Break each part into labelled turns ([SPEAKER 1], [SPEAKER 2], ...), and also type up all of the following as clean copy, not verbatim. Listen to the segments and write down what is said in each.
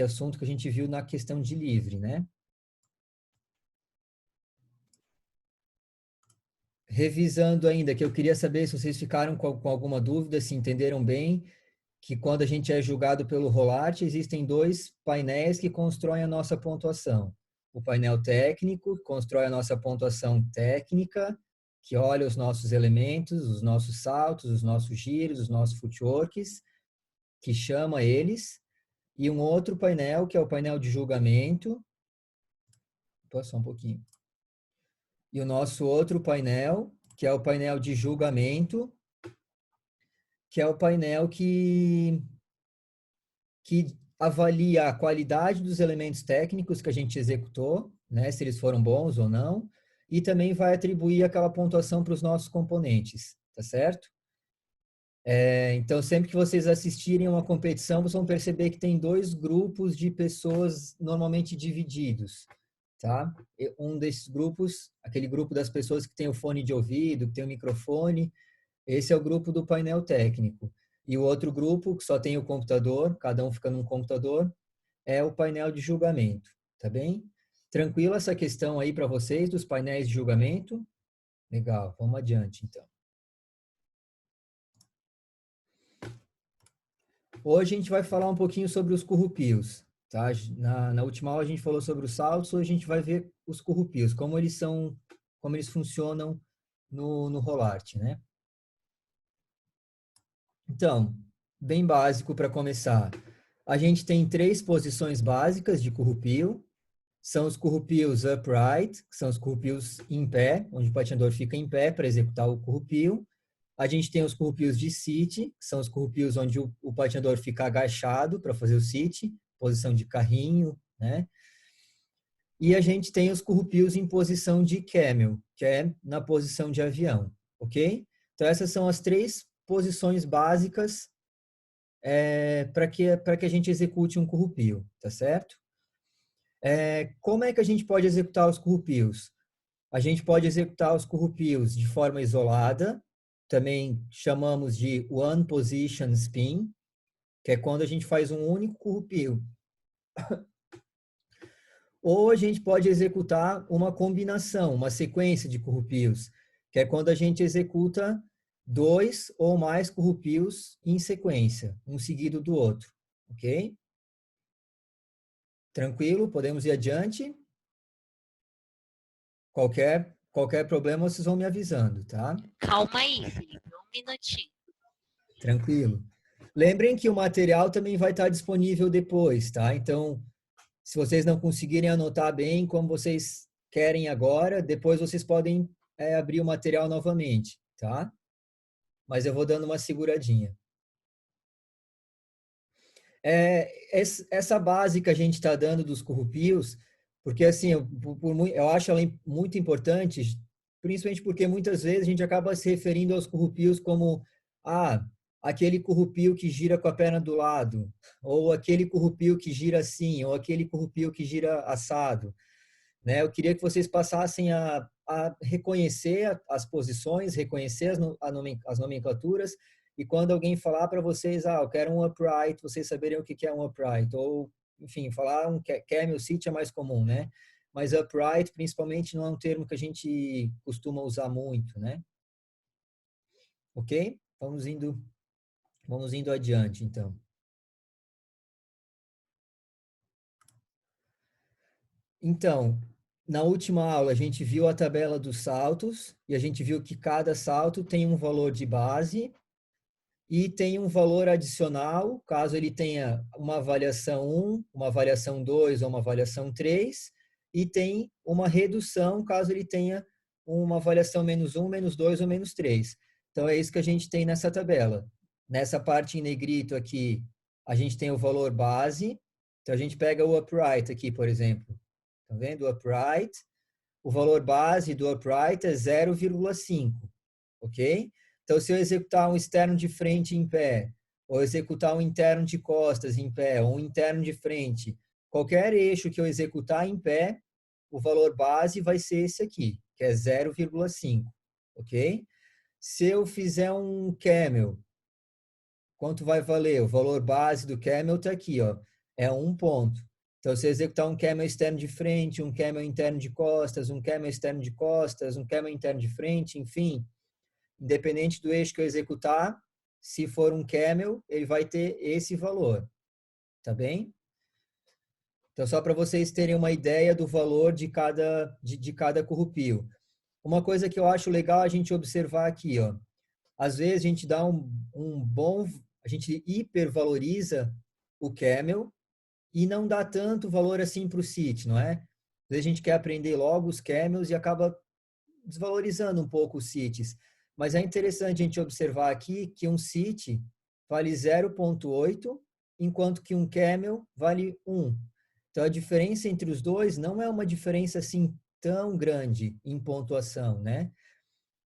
[SPEAKER 1] assunto que a gente viu na questão de livre, né? Revisando ainda, que eu queria saber se vocês ficaram com alguma dúvida, se entenderam bem, que quando a gente é julgado pelo Rolart, existem dois painéis que constroem a nossa pontuação. O painel técnico, que constrói a nossa pontuação técnica, que olha os nossos elementos, os nossos saltos, os nossos giros, os nossos footworks, que chama eles, e um outro painel, que é o painel de julgamento. Só um pouquinho. E o nosso outro painel, que é o painel de julgamento, que é o painel que avalia a qualidade dos elementos técnicos que a gente executou, né, se eles foram bons ou não, e também vai atribuir aquela pontuação para os nossos componentes, tá certo? Então, sempre que vocês assistirem a uma competição, vocês vão perceber que tem dois grupos de pessoas normalmente divididos, tá? Um desses grupos, aquele grupo das pessoas que tem o fone de ouvido, que tem o microfone, esse é o grupo do painel técnico. E o outro grupo, que só tem o computador, cada um fica num computador, é o painel de julgamento, tá bem? Tranquilo essa questão aí para vocês dos painéis de julgamento? Legal, vamos adiante então. Hoje a gente vai falar um pouquinho sobre os currupios, tá? Na última aula a gente falou sobre os saltos, hoje a gente vai ver os currupios, como eles funcionam no Rolart, né? Então, bem básico para começar. A gente tem 3 posições básicas de currupio. São os currupios upright, que são os currupios em pé, onde o patinador fica em pé para executar o currupio. A gente tem os currupios de sit, que são os currupios onde o patinador fica agachado para fazer o sit, posição de carrinho, né? E a gente tem os currupios em posição de camel, que é na posição de avião, ok? Então essas são as 3 posições básicas para que a gente execute um currupio, tá certo? Como é que a gente pode executar os currupios? A gente pode executar os currupios de forma isolada, também chamamos de one position spin, que é quando a gente faz um único currupio. Ou a gente pode executar uma combinação, uma sequência de currupios, que é quando a gente executa 2 ou mais currupios em sequência, um seguido do outro, ok? Tranquilo? Podemos ir adiante? Qualquer problema, vocês vão me avisando, tá?
[SPEAKER 2] Calma aí, Felipe, um minutinho.
[SPEAKER 1] Tranquilo. Lembrem que o material também vai estar disponível depois, tá? Então, se vocês não conseguirem anotar bem como vocês querem agora, depois vocês podem abrir o material novamente, tá? Mas eu vou dando uma seguradinha. Essa base que a gente está dando dos currupios, porque assim, eu acho ela muito importante, principalmente porque muitas vezes a gente acaba se referindo aos currupios como aquele currupio que gira com a perna do lado, ou aquele currupio que gira assim, ou aquele currupio que gira assado, né? Eu queria que vocês passassem a reconhecer as posições, reconhecer as nomenclaturas, e quando alguém falar para vocês, eu quero um upright, vocês saberem o que é um upright, ou, enfim, falar um camel sit é mais comum, né? Mas upright, principalmente, não é um termo que a gente costuma usar muito, né? Ok? Vamos indo adiante, então. Então, na última aula, a gente viu a tabela dos saltos e a gente viu que cada salto tem um valor de base e tem um valor adicional, caso ele tenha uma avaliação 1, uma avaliação 2 ou uma avaliação 3, e tem uma redução, caso ele tenha uma avaliação -1, -2 ou -3. Então, é isso que a gente tem nessa tabela. Nessa parte em negrito aqui, a gente tem o valor base. Então, a gente pega o upright aqui, por exemplo. Tá vendo? O upright. O valor base do upright é 0,5, ok? Então, se eu executar um externo de frente em pé, ou executar um interno de costas em pé, ou um interno de frente, qualquer eixo que eu executar em pé, o valor base vai ser esse aqui, que é 0,5, ok? Se eu fizer um camel, quanto vai valer? O valor base do camel está aqui, ó, é um ponto. Então, se eu executar um camel externo de frente, um camel interno de costas, um camel externo de costas, um camel interno de frente, enfim, independente do eixo que eu executar, se for um camel, ele vai ter esse valor, tá bem? Então, só para vocês terem uma ideia do valor de cada corrupio. Uma coisa que eu acho legal a gente observar aqui, ó. Às vezes a gente dá a gente hipervaloriza o camel e não dá tanto valor assim para o sit, não é? Às vezes a gente quer aprender logo os camels e acaba desvalorizando um pouco os sits. Mas é interessante a gente observar aqui que um sit vale 0,8, enquanto que um camel vale 1. Então, a diferença entre os dois não é uma diferença assim tão grande em pontuação, né?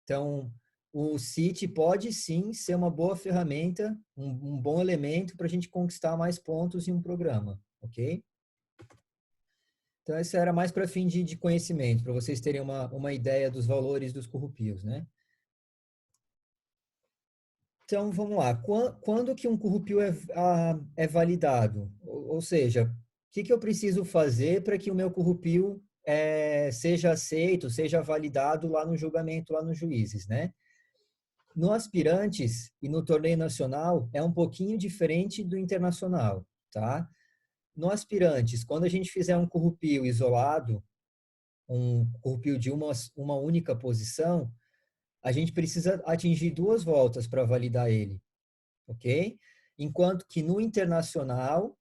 [SPEAKER 1] Então, o sit pode sim ser uma boa ferramenta, um bom elemento para a gente conquistar mais pontos em um programa, ok? Então, isso era mais para fim de conhecimento, para vocês terem uma ideia dos valores dos corrupios, né? Então, vamos lá. Quando que um corrupio é validado? Ou seja, o que eu preciso fazer para que o meu corrupio seja aceito, seja validado lá no julgamento, lá nos juízes, né? No aspirantes e no torneio nacional é um pouquinho diferente do internacional, tá? No aspirantes, quando a gente fizer um corrupio isolado, um corrupio de uma única posição, a gente precisa atingir 2 voltas para validar ele, ok? Enquanto que no internacional,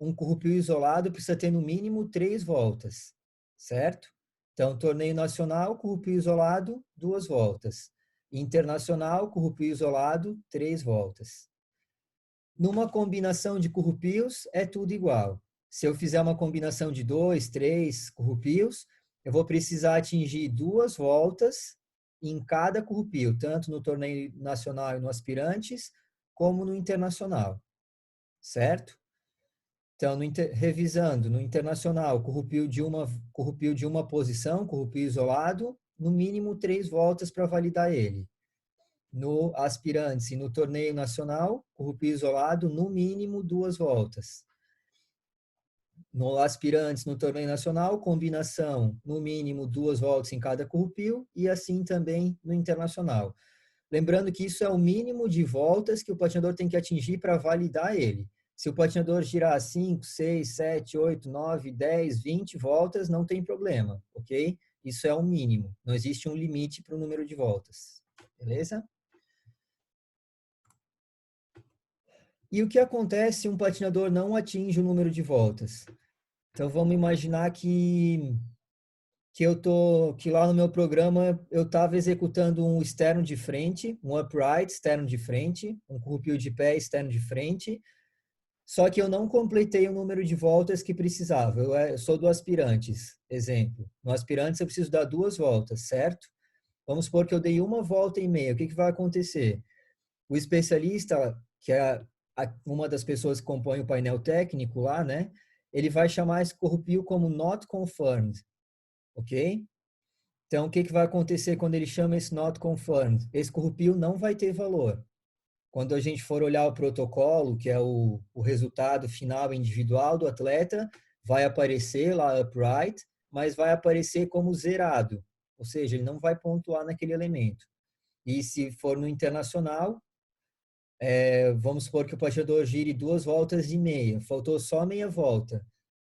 [SPEAKER 1] um corrupio isolado precisa ter no mínimo 3 voltas, certo? Então, torneio nacional, corrupio isolado, 2 voltas. Internacional, corrupio isolado, 3 voltas. Numa combinação de corrupios, é tudo igual. Se eu fizer uma combinação de 2, 3 corrupios, eu vou precisar atingir 2 voltas em cada corrupio, tanto no torneio nacional e no aspirantes, como no internacional, certo? Então, revisando, no internacional, corrupio de uma posição, corrupio isolado, no mínimo 3 voltas para validar ele. No aspirantes e no torneio nacional, corrupio isolado, no mínimo 2 voltas. No aspirantes, no torneio nacional, combinação, no mínimo 2 voltas em cada corrupio, e assim também no internacional. Lembrando que isso é o mínimo de voltas que o patinador tem que atingir para validar ele. Se o patinador girar 5, 6, 7, 8, 9, 10, 20 voltas, não tem problema, ok? Isso é o mínimo. Não existe um limite para o número de voltas. Beleza? E o que acontece se um patinador não atinge o número de voltas? Então vamos imaginar que lá no meu programa eu estava executando um externo de frente, um upright externo de frente, um corrupio de pé externo de frente, só que eu não completei o número de voltas que precisava. Eu sou do aspirantes, exemplo. No aspirantes eu preciso dar 2 voltas, certo? Vamos supor que eu dei 1,5 volta. O que vai acontecer? O especialista, que é uma das pessoas que compõem o painel técnico lá, né? Ele vai chamar esse corrupio como not confirmed, ok? Então, o que vai acontecer quando ele chama esse not confirmed? Esse corrupio não vai ter valor. Quando a gente for olhar o protocolo, que é o resultado final individual do atleta, vai aparecer lá upright, mas vai aparecer como zerado, ou seja, ele não vai pontuar naquele elemento. E se for no internacional, vamos supor que o patinador gire 2,5 voltas, faltou só meia volta,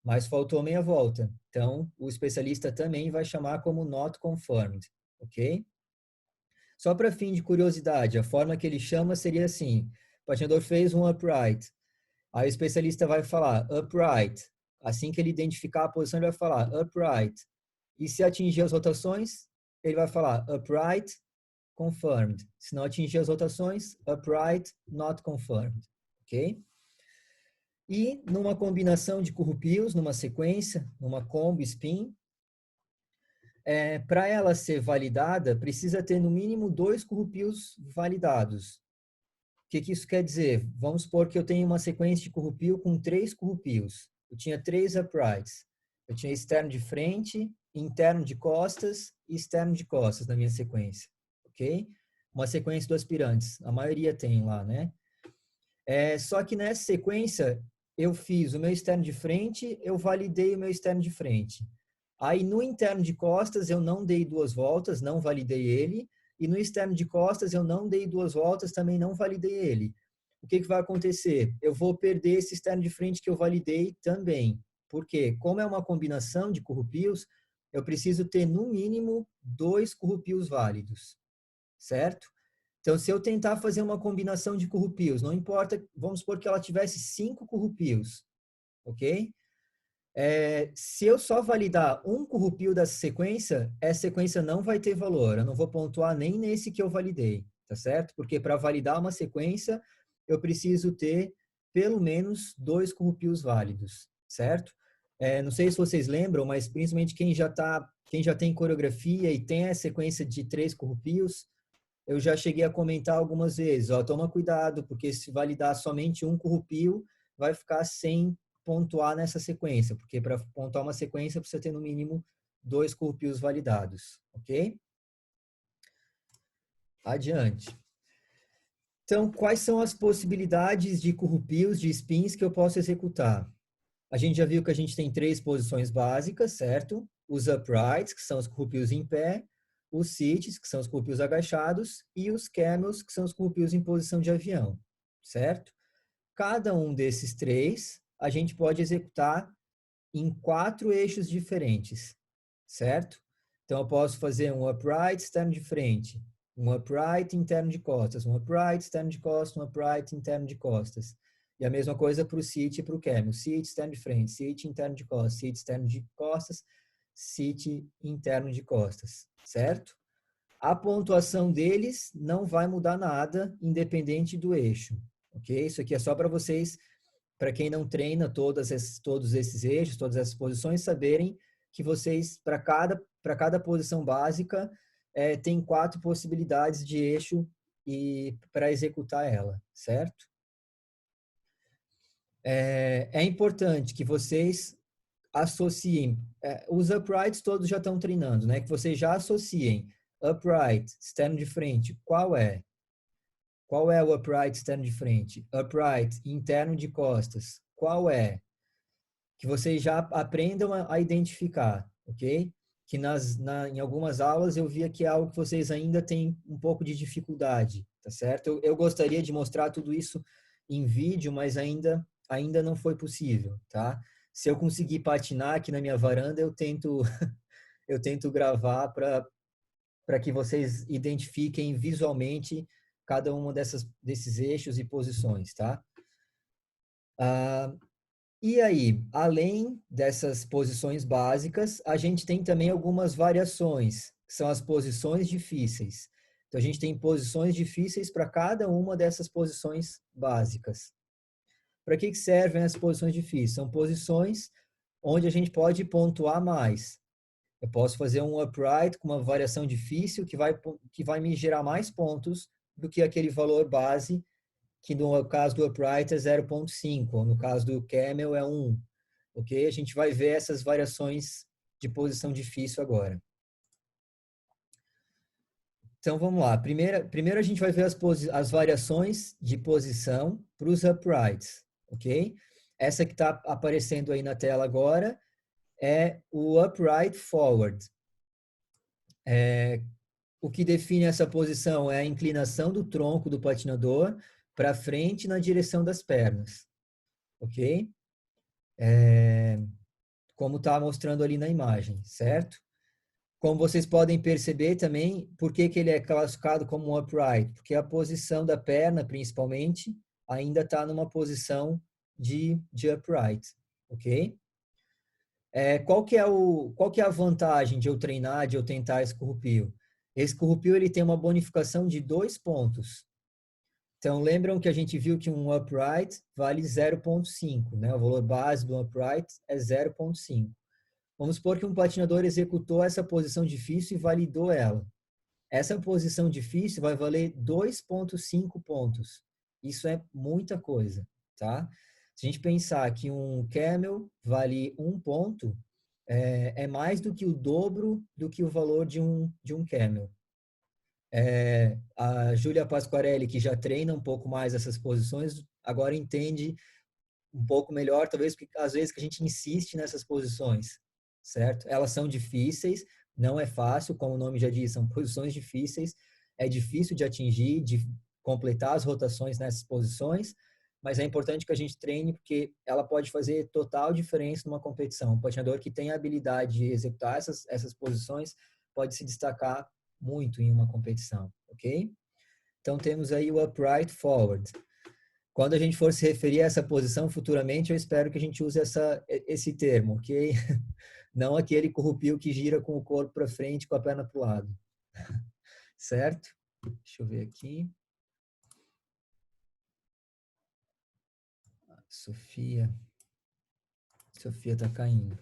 [SPEAKER 1] mas faltou meia volta. Então, o especialista também vai chamar como not confirmed, ok? Só para fim de curiosidade, a forma que ele chama seria assim: o patinador fez um upright, aí o especialista vai falar upright. Assim que ele identificar a posição, ele vai falar upright. E se atingir as rotações, ele vai falar upright, confirmed. Se não atingir as rotações, upright, not confirmed. Ok? E numa combinação de corrupios, numa sequência, numa combo spin, para ela ser validada, precisa ter no mínimo 2 corrupios validados. O que isso quer dizer? Vamos supor que eu tenho uma sequência de corrupio com 3 corrupios. Eu tinha 3 uprights. Eu tinha externo de frente, interno de costas e externo de costas na minha sequência. Ok? Uma sequência do aspirantes. A maioria tem lá, né? Só que nessa sequência, eu fiz o meu externo de frente, eu validei o meu externo de frente. Aí no interno de costas eu não dei 2 voltas, não validei ele, e no externo de costas eu não dei 2 voltas, também não validei ele. O que vai acontecer? Eu vou perder esse externo de frente que eu validei também. Por quê? Como é uma combinação de currupios, eu preciso ter no mínimo 2 currupios válidos, certo? Então, se eu tentar fazer uma combinação de currupios, não importa, vamos supor que ela tivesse 5 currupios, ok? Se eu só validar um currupio dessa sequência, essa sequência não vai ter valor. Eu não vou pontuar nem nesse que eu validei, tá certo? Porque para validar uma sequência, eu preciso ter pelo menos 2 currupios válidos, certo? Não sei se vocês lembram, mas principalmente quem já tem coreografia e tem a sequência de 3 currupios, eu já cheguei a comentar algumas vezes, ó, toma cuidado, porque se validar somente um currupio, vai ficar sem pontuar nessa sequência, porque para pontuar uma sequência precisa ter no mínimo 2 currupios validados, ok? Adiante. Então, quais são as possibilidades de currupios, de spins que eu posso executar? A gente já viu que a gente tem 3 posições básicas, certo? Os uprights, que são os currupios em pé, os sits, que são os currupios agachados, e os camels, que são os currupios em posição de avião, certo? Cada um desses 3, a gente pode executar em 4 eixos diferentes, certo? Então, eu posso fazer um upright externo de frente, um upright interno de costas, um upright externo de costas, um upright interno de costas. E a mesma coisa para o sit e para o camel. Sit externo de frente, sit interno de costas, sit externo de costas, sit interno de costas, certo? A pontuação deles não vai mudar nada, independente do eixo, ok? Isso aqui é só para vocês, para quem não treina todos esses eixos, todas essas posições, saberem que vocês, para cada posição básica, tem 4 possibilidades de eixo e para executar ela, certo? É importante que vocês associem, os uprights todos já estão treinando, né? Que vocês já associem upright, externo de frente, qual é? Qual é o upright externo de frente? Upright interno de costas, qual é? Que vocês já aprendam a identificar, ok? Que em algumas aulas eu via que é algo que vocês ainda têm um pouco de dificuldade, tá certo? Eu gostaria de mostrar tudo isso em vídeo, mas ainda não foi possível, tá? Se eu conseguir patinar aqui na minha varanda, eu tento eu tento gravar para que vocês identifiquem visualmente cada uma desses eixos e posições, tá? Ah, e aí, além dessas posições básicas, a gente tem também algumas variações, que são as posições difíceis. Então, a gente tem posições difíceis para cada uma dessas posições básicas. Para que servem as posições difíceis? São posições onde a gente pode pontuar mais. Eu posso fazer um upright com uma variação difícil que vai me gerar mais pontos do que aquele valor base, que no caso do upright é 0,5, ou no caso do camel é 1. Ok? A gente vai ver essas variações de posição difícil agora. Então vamos lá. Primeiro a gente vai ver as variações de posição para os uprights. Ok? Essa que está aparecendo aí na tela agora é o upright forward. O que define essa posição é a inclinação do tronco do patinador para frente na direção das pernas, ok? Como está mostrando ali na imagem, certo? Como vocês podem perceber também, por que ele é classificado como um upright? Porque a posição da perna, principalmente, ainda está numa posição de upright, ok? Qual que é a vantagem de eu treinar, de eu tentar esse currupio? Esse currupio ele tem uma bonificação de 2 pontos. Então, lembram que a gente viu que um upright vale 0,5, né? O valor base do upright é 0,5. Vamos supor que um patinador executou essa posição difícil e validou ela. Essa posição difícil vai valer 2,5 pontos. Isso é muita coisa, tá? Se a gente pensar que um camel vale 1 ponto, é mais do que o dobro do que o valor de um camel. A Júlia Pasquarelli, que já treina um pouco mais essas posições, agora entende um pouco melhor, talvez porque às vezes que a gente insiste nessas posições, certo? Elas são difíceis, não é fácil, como o nome já diz, são posições difíceis, é difícil de atingir, de completar as rotações nessas posições, mas é importante que a gente treine porque ela pode fazer total diferença numa competição. Um patinador que tem a habilidade de executar essas posições pode se destacar muito em uma competição, ok? Então temos aí o upright forward. Quando a gente for se referir a essa posição futuramente, eu espero que a gente use esse termo, ok? Não aquele corrupio que gira com o corpo para frente, com a perna para o lado. Certo? Deixa eu ver aqui. Sofia está caindo.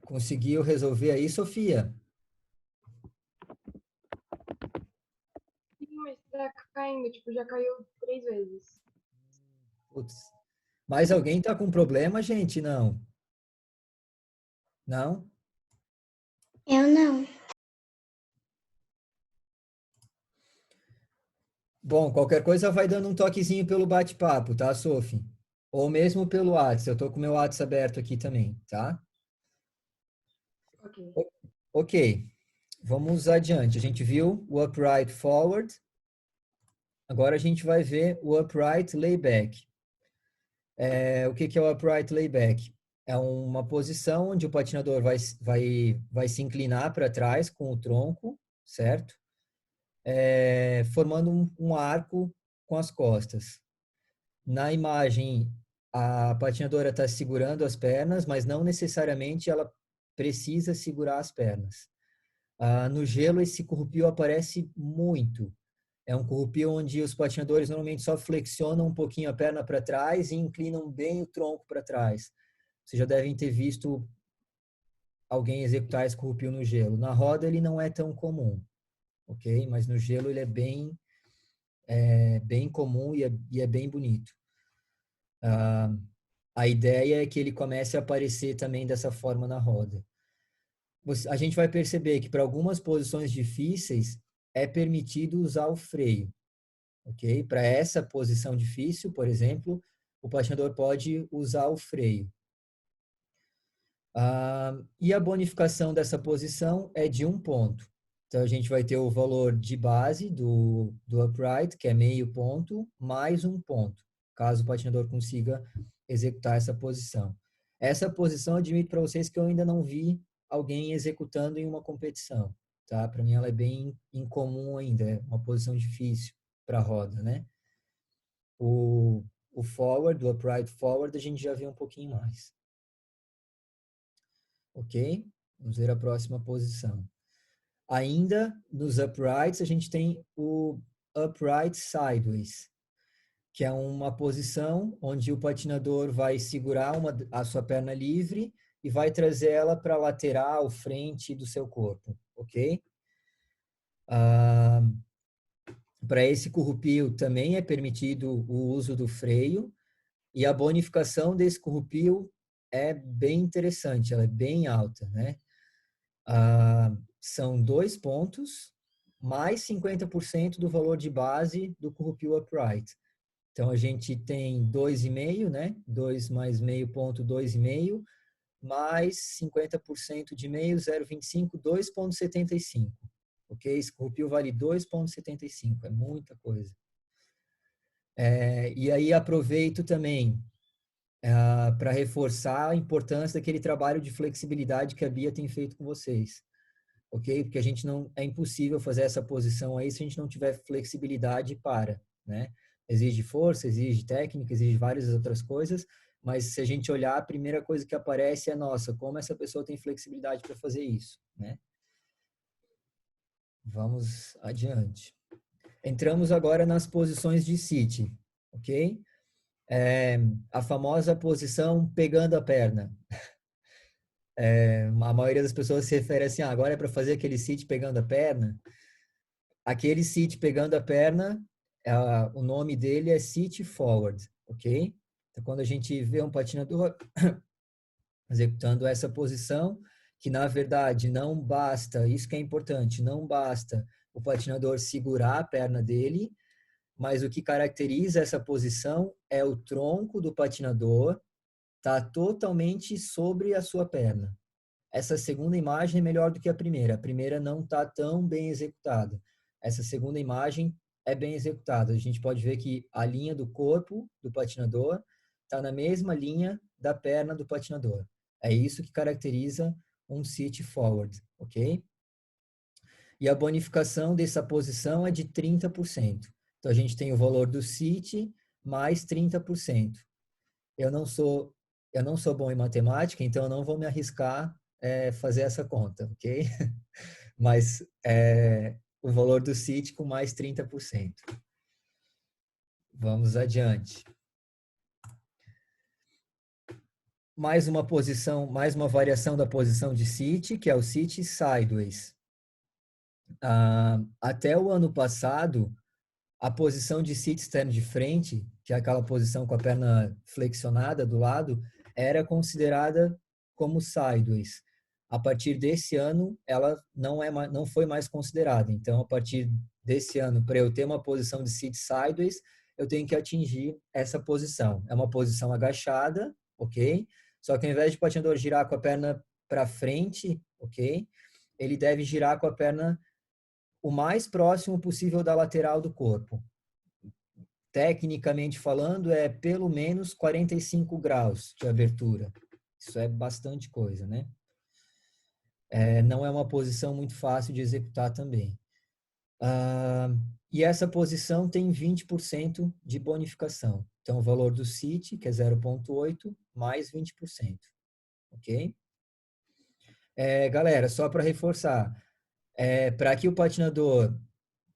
[SPEAKER 1] Conseguiu resolver aí, Sofia?
[SPEAKER 3] Sim, mas tá caindo, tipo, já caiu 3 vezes.
[SPEAKER 1] Putz. Mais alguém está com problema, gente? Não? Não?
[SPEAKER 4] Eu não.
[SPEAKER 1] Bom, qualquer coisa vai dando um toquezinho pelo bate-papo, tá, Sophie? Ou mesmo pelo WhatsApp. Eu tô com o meu WhatsApp aberto aqui também, tá?
[SPEAKER 3] Ok.
[SPEAKER 1] Ok, vamos adiante. A gente viu o upright forward. Agora a gente vai ver o upright layback. O que é o upright layback? É uma posição onde o patinador vai se inclinar para trás com o tronco, certo? Formando um arco com as costas. Na imagem, a patinadora está segurando as pernas, mas não necessariamente ela precisa segurar as pernas. No gelo, esse corrupio aparece muito. É um corrupio onde os patinadores normalmente só flexionam um pouquinho a perna para trás e inclinam bem o tronco para trás. Vocês já devem ter visto alguém executar esse corrupio no gelo. Na roda, ele não é tão comum, ok? Mas no gelo, ele é bem comum e é bem bonito. A ideia é que ele comece a aparecer também dessa forma na roda. A gente vai perceber que para algumas posições difíceis é permitido usar o freio, ok? Para essa posição difícil, por exemplo, o patinador pode usar o freio. E a bonificação dessa posição é de 1 ponto. Então, a gente vai ter o valor de base do upright, que é meio ponto, mais 1 ponto, caso o patinador consiga executar essa posição. Essa posição, eu admito para vocês que eu ainda não vi alguém executando em uma competição, tá? Para mim, ela é bem incomum ainda, é uma posição difícil para a roda, né? O forward, o upright forward, a gente já viu um pouquinho mais. Ok? Vamos ver a próxima posição. Ainda nos uprights, a gente tem o upright sideways, que é uma posição onde o patinador vai segurar a sua perna livre e vai trazer ela para a lateral, frente do seu corpo, ok? Para esse corrupio também é permitido o uso do freio e a bonificação desse corrupio é bem interessante, ela é bem alta, né? São 2 pontos mais 50% do valor de base do corrupio upright. Então, a gente tem 2,5, né? 2 mais meio ponto, 2,5, mais 50% de meio, 0,25, 2,75. Ok? Esse corrupio vale 2,75, é muita coisa. E aí, aproveito também para reforçar a importância daquele trabalho de flexibilidade que a Bia tem feito com vocês. Ok? Porque a gente não, é impossível fazer essa posição aí se a gente não tiver flexibilidade para, né? Exige força, exige técnica, exige várias outras coisas, mas se a gente olhar, a primeira coisa que aparece é, nossa, como essa pessoa tem flexibilidade para fazer isso, né? Vamos adiante. Entramos agora nas posições de sit, ok? A famosa posição pegando a perna. A maioria das pessoas se refere assim, agora é para fazer aquele sit pegando a perna. Aquele sit pegando a perna, o nome dele é sit forward, ok? Então, quando a gente vê um patinador executando essa posição, que na verdade não basta, isso que é importante, não basta o patinador segurar a perna dele, mas o que caracteriza essa posição é o tronco do patinador tá totalmente sobre a sua perna. Essa segunda imagem é melhor do que a primeira. A primeira não está tão bem executada. Essa segunda imagem é bem executada. A gente pode ver que a linha do corpo do patinador está na mesma linha da perna do patinador. É isso que caracteriza um sit forward, ok? E a bonificação dessa posição é de 30%. Então, a gente tem o valor do sit mais 30%. Eu não sou bom em matemática, então eu não vou me arriscar fazer essa conta, ok? Mas o valor do sit com mais 30%. Vamos adiante. Mais uma variação da posição de sit, que é o sit sideways. Até o ano passado, a posição de sit stand de frente, que é aquela posição com a perna flexionada do lado, era considerada como sideways. A partir desse ano, ela não foi mais considerada. Então, a partir desse ano, para eu ter uma posição de sit sideways, eu tenho que atingir essa posição. É uma posição agachada, ok? Só que ao invés de o patinador girar com a perna para frente, ok? Ele deve girar com a perna o mais próximo possível da lateral do corpo. Tecnicamente falando, é pelo menos 45 graus de abertura. Isso é bastante coisa, né? Não é uma posição muito fácil de executar também. E essa posição tem 20% de bonificação. Então, o valor do sit, que é 0,8, mais 20%. Ok? Galera, só para reforçar, para que o patinador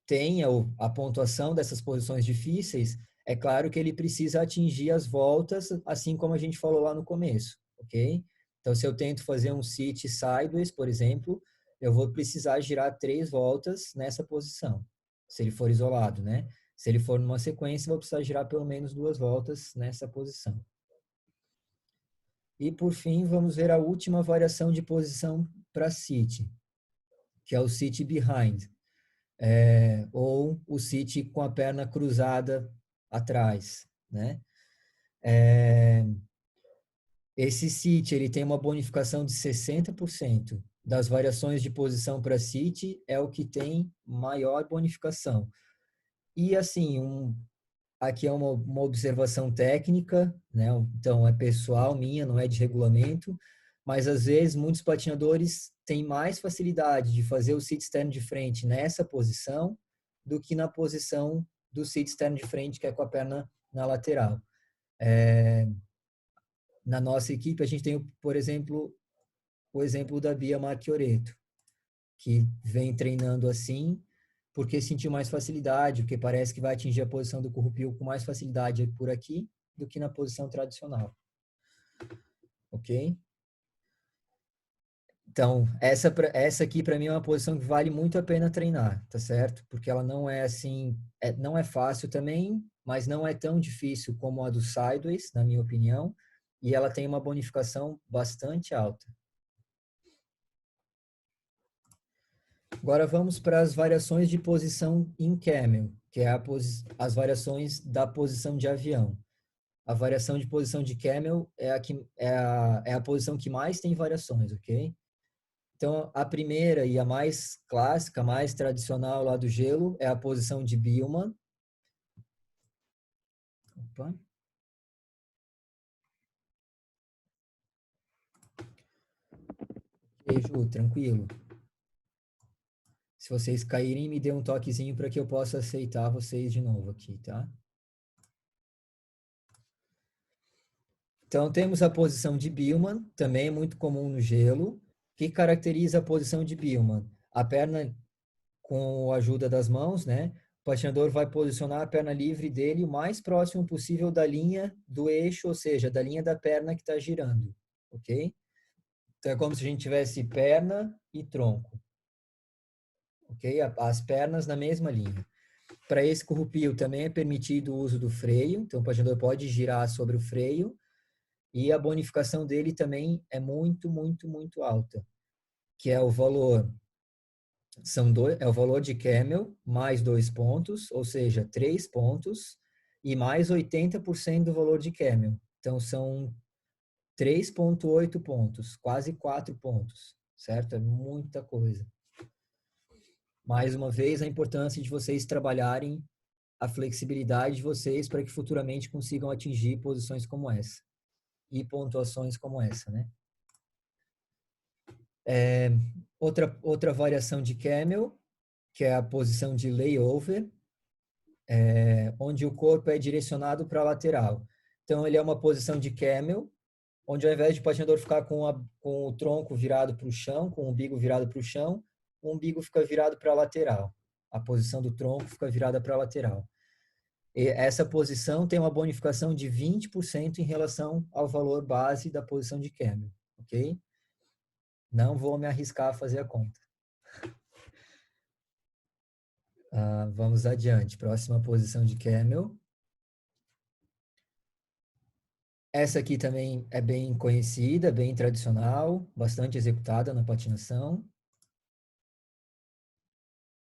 [SPEAKER 1] tenha a pontuação dessas posições difíceis, é claro que ele precisa atingir as voltas, assim como a gente falou lá no começo, ok? Então, se eu tento fazer um sit sideways, por exemplo, eu vou precisar girar 3 voltas nessa posição, se ele for isolado, né? Se ele for numa sequência, eu vou precisar girar pelo menos 2 voltas nessa posição. E, por fim, vamos ver a última variação de posição para sit, que é o sit behind. Ou o sit com a perna cruzada atrás, né? Esse sit, ele tem uma bonificação de 60%. Das variações de posição para sit, é o que tem maior bonificação. E, assim, aqui é uma observação técnica, né? Então, é pessoal minha, não é de regulamento, mas, às vezes, muitos patinadores têm mais facilidade de fazer o sit stand de frente nessa posição do que na posição do sit stand de frente, que é com a perna na lateral. Na nossa equipe, a gente tem, por exemplo, o exemplo da Bia Marchioretto, que vem treinando assim porque sentiu mais facilidade, porque parece que vai atingir a posição do currupio com mais facilidade por aqui do que na posição tradicional. Ok? Então, essa aqui para mim é uma posição que vale muito a pena treinar, tá certo? Porque ela não é assim, não é fácil também, mas não é tão difícil como a do sideways, na minha opinião, e ela tem uma bonificação bastante alta. Agora vamos para as variações de posição em camel, que é as variações da posição de avião. A variação de posição de camel é a posição que mais tem variações, ok? Então, a primeira e a mais clássica, mais tradicional lá do gelo é a posição de Billman. Opa. E aí, Ju, tranquilo. Se vocês caírem, me dê um toquezinho para que eu possa aceitar vocês de novo aqui, tá? Então, temos a posição de Billman, também é muito comum no gelo. O que caracteriza a posição de Billman? A perna com a ajuda das mãos, né? O patinador vai posicionar a perna livre dele o mais próximo possível da linha do eixo, ou seja, da linha da perna que está girando, ok? Então, é como se a gente tivesse perna e tronco, ok? As pernas na mesma linha. Para esse currupio também é permitido o uso do freio, então o patinador pode girar sobre o freio, e a bonificação dele também é muito, muito, muito alta, que é o valor É o valor de Camel mais 2 pontos, ou seja, 3 pontos, e mais 80% do valor de Camel. Então, são 3,8 pontos, quase 4 pontos, certo? É muita coisa. Mais uma vez, a importância de vocês trabalharem a flexibilidade de vocês para que futuramente consigam atingir posições como essa e pontuações como essa, né? Outra variação de Camel, que é a posição de layover, onde o corpo é direcionado para a lateral. Então, ele é uma posição de Camel, onde ao invés de o patinador ficar com o tronco virado para o chão, com o umbigo virado para o chão, o umbigo fica virado para a lateral. A posição do tronco fica virada para a lateral. E essa posição tem uma bonificação de 20% em relação ao valor base da posição de Camel, ok? Não vou me arriscar a fazer a conta. Vamos adiante. Próxima posição de Camel. Essa aqui também é bem conhecida, bem tradicional, bastante executada na patinação.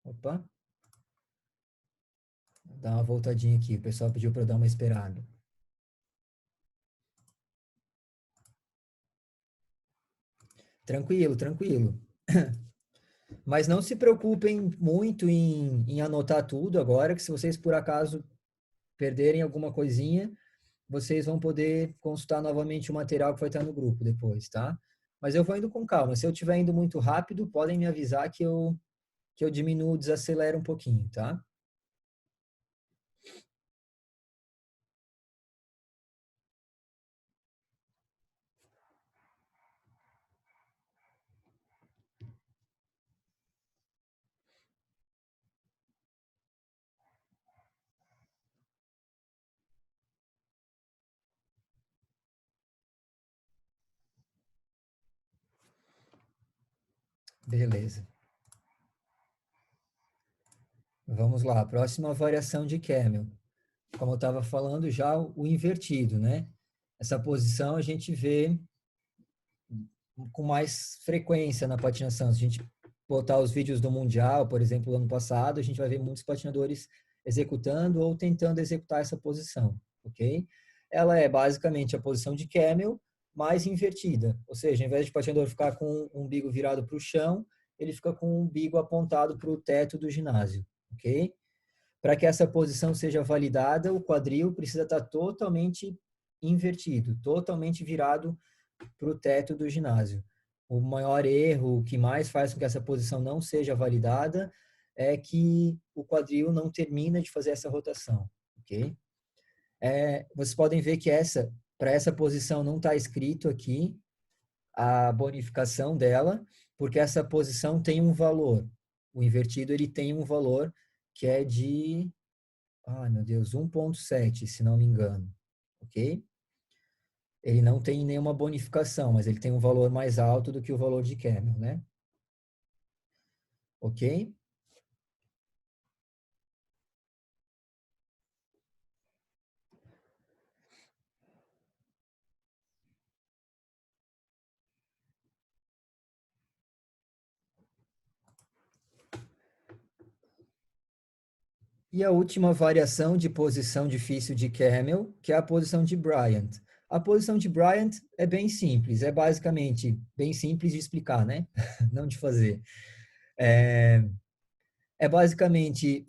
[SPEAKER 1] Opa. Vou dar uma voltadinha aqui. O pessoal pediu para eu dar uma esperada. Tranquilo, tranquilo. Mas não se preocupem muito em anotar tudo agora, que se vocês por acaso perderem alguma coisinha, vocês vão poder consultar novamente o material que vai estar no grupo depois, tá? Mas eu vou indo com calma. Se eu estiver indo muito rápido, podem me avisar que eu diminuo, desacelero um pouquinho, tá? Beleza. Vamos lá. Próxima variação de Camel. Como eu estava falando já, o invertido, né? Essa posição a gente vê com mais frequência na patinação. Se a gente botar os vídeos do Mundial, por exemplo, do ano passado, a gente vai ver muitos patinadores executando ou tentando executar essa posição, ok? Ela é basicamente a posição de Camel, mais invertida. Ou seja, ao invés de o patinador ficar com o umbigo virado para o chão, ele fica com o umbigo apontado para o teto do ginásio, ok? Para que essa posição seja validada, o quadril precisa estar totalmente invertido, totalmente virado para o teto do ginásio. O maior erro, o que mais faz com que essa posição não seja validada, é que o quadril não termina de fazer essa rotação, ok? Vocês podem ver que para essa posição não está escrito aqui a bonificação dela, porque essa posição tem um valor. O invertido ele tem um valor que é de, meu Deus, 1,7, se não me engano, ok? Ele não tem nenhuma bonificação, mas ele tem um valor mais alto do que o valor de Camel, né? Ok? E a última variação de posição difícil de Camel, que é a posição de Bryant. A posição de Bryant é bem simples, é basicamente bem simples de explicar, né? Não de fazer. É basicamente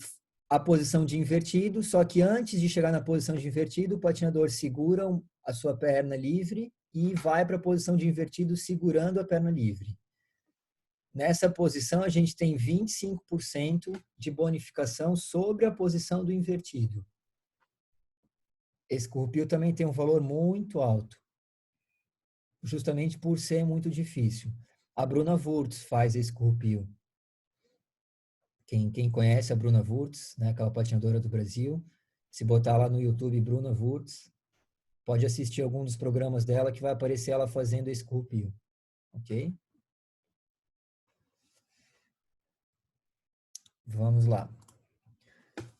[SPEAKER 1] a posição de invertido, só que antes de chegar na posição de invertido, o patinador segura a sua perna livre e vai para a posição de invertido segurando a perna livre. Nessa posição, a gente tem 25% de bonificação sobre a posição do invertido. Esse corrupio também tem um valor muito alto, justamente por ser muito difícil. A Bruna Wurtz faz esse corrupio. Quem conhece a Bruna Wurtz, né, aquela patinadora do Brasil, se botar lá no YouTube Bruna Wurtz, pode assistir algum dos programas dela que vai aparecer ela fazendo esse corrupio. Ok? Vamos lá.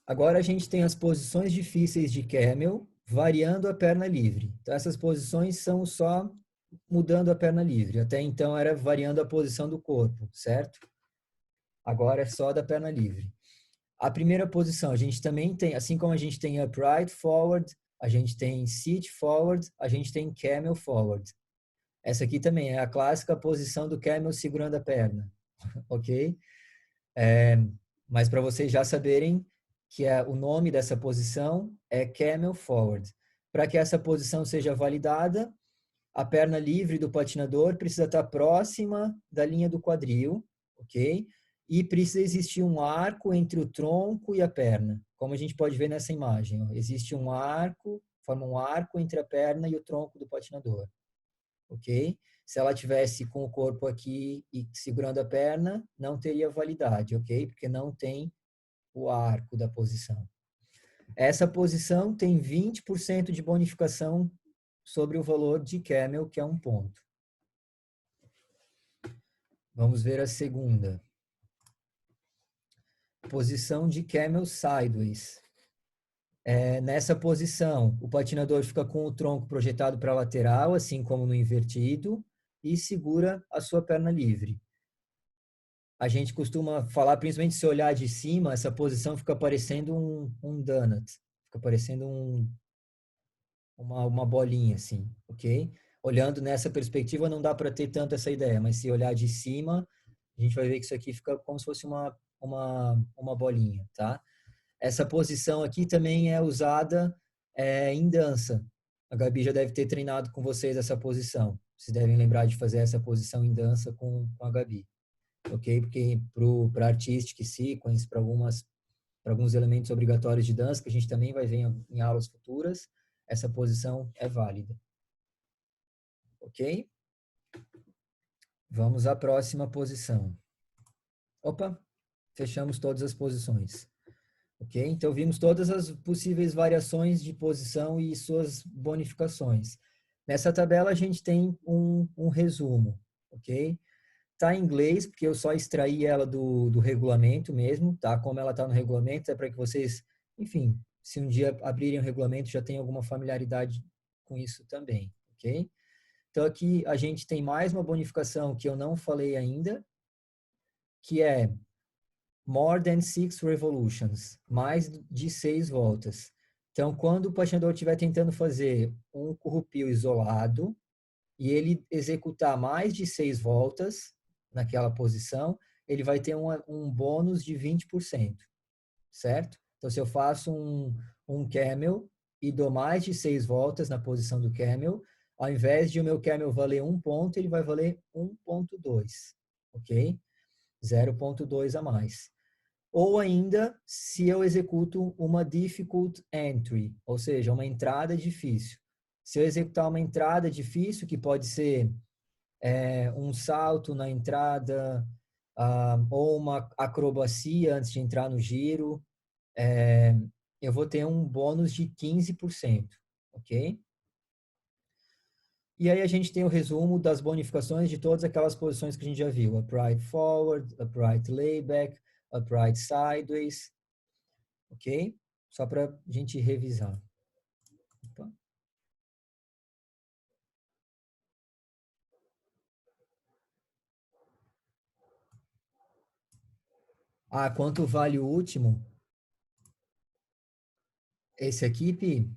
[SPEAKER 1] Agora a gente tem as posições difíceis de Camel variando a perna livre. Então essas posições são só mudando a perna livre. Até então era variando a posição do corpo, certo? Agora é só da perna livre. A primeira posição, a gente também tem, assim como a gente tem upright forward, a gente tem sit forward, a gente tem camel forward. Essa aqui também é a clássica posição do camel segurando a perna, ok? Mas para vocês já saberem que o nome dessa posição é camel forward. Para que essa posição seja validada, a perna livre do patinador precisa estar próxima da linha do quadril, ok? E precisa existir um arco entre o tronco e a perna, como a gente pode ver nessa imagem. Ó. Existe um arco, forma um arco entre a perna e o tronco do patinador, ok? Se ela tivesse com o corpo aqui e segurando a perna, não teria validade, ok? Porque não tem o arco da posição. Essa posição tem 20% de bonificação sobre o valor de camel, que é 1 ponto. Vamos ver a segunda. Posição de camel sideways. Nessa posição, o patinador fica com o tronco projetado para a lateral, assim como no invertido, e segura a sua perna livre. A gente costuma falar, principalmente se olhar de cima, essa posição fica parecendo um donut, fica parecendo uma bolinha, assim, ok? Olhando nessa perspectiva não dá para ter tanto essa ideia, mas se olhar de cima, a gente vai ver que isso aqui fica como se fosse uma bolinha, tá? Essa posição aqui também é usada em dança. A Gabi já deve ter treinado com vocês essa posição. Vocês devem lembrar de fazer essa posição em dança com a Gabi, ok? Porque para artistic sequence, para alguns elementos obrigatórios de dança, que a gente também vai ver em aulas futuras, essa posição é válida. Ok? Vamos à próxima posição. Opa, fechamos todas as posições. Ok? Então, vimos todas as possíveis variações de posição e suas bonificações. Nessa tabela, a gente tem um resumo. Ok? Está em inglês, porque eu só extraí ela do regulamento mesmo, tá? Como ela está no regulamento, é para que vocês, enfim, se um dia abrirem o regulamento, já tenham alguma familiaridade com isso também, ok? Então, aqui a gente tem mais uma bonificação que eu não falei ainda, que é more than 6 revolutions, mais de 6 voltas. Então, quando o patinador estiver tentando fazer um currupio isolado e ele executar mais de 6 voltas naquela posição, ele vai ter um bônus de 20%, certo? Então, se eu faço um camel e dou mais de 6 voltas na posição do camel, ao invés de o meu camel valer 1 ponto, ele vai valer 1,2, ok? 0,2 a mais. Ou ainda, se eu executo uma difficult entry, ou seja, uma entrada difícil. Se eu executar uma entrada difícil, que pode ser um salto na entrada, ou uma acrobacia antes de entrar no giro, eu vou ter um bônus de 15%, ok? E aí a gente tem o resumo das bonificações de todas aquelas posições que a gente já viu. Upright forward, upright layback, upright sideways, ok? Só para a gente revisar. Opa. Quanto vale o último? Esse aqui, Pi,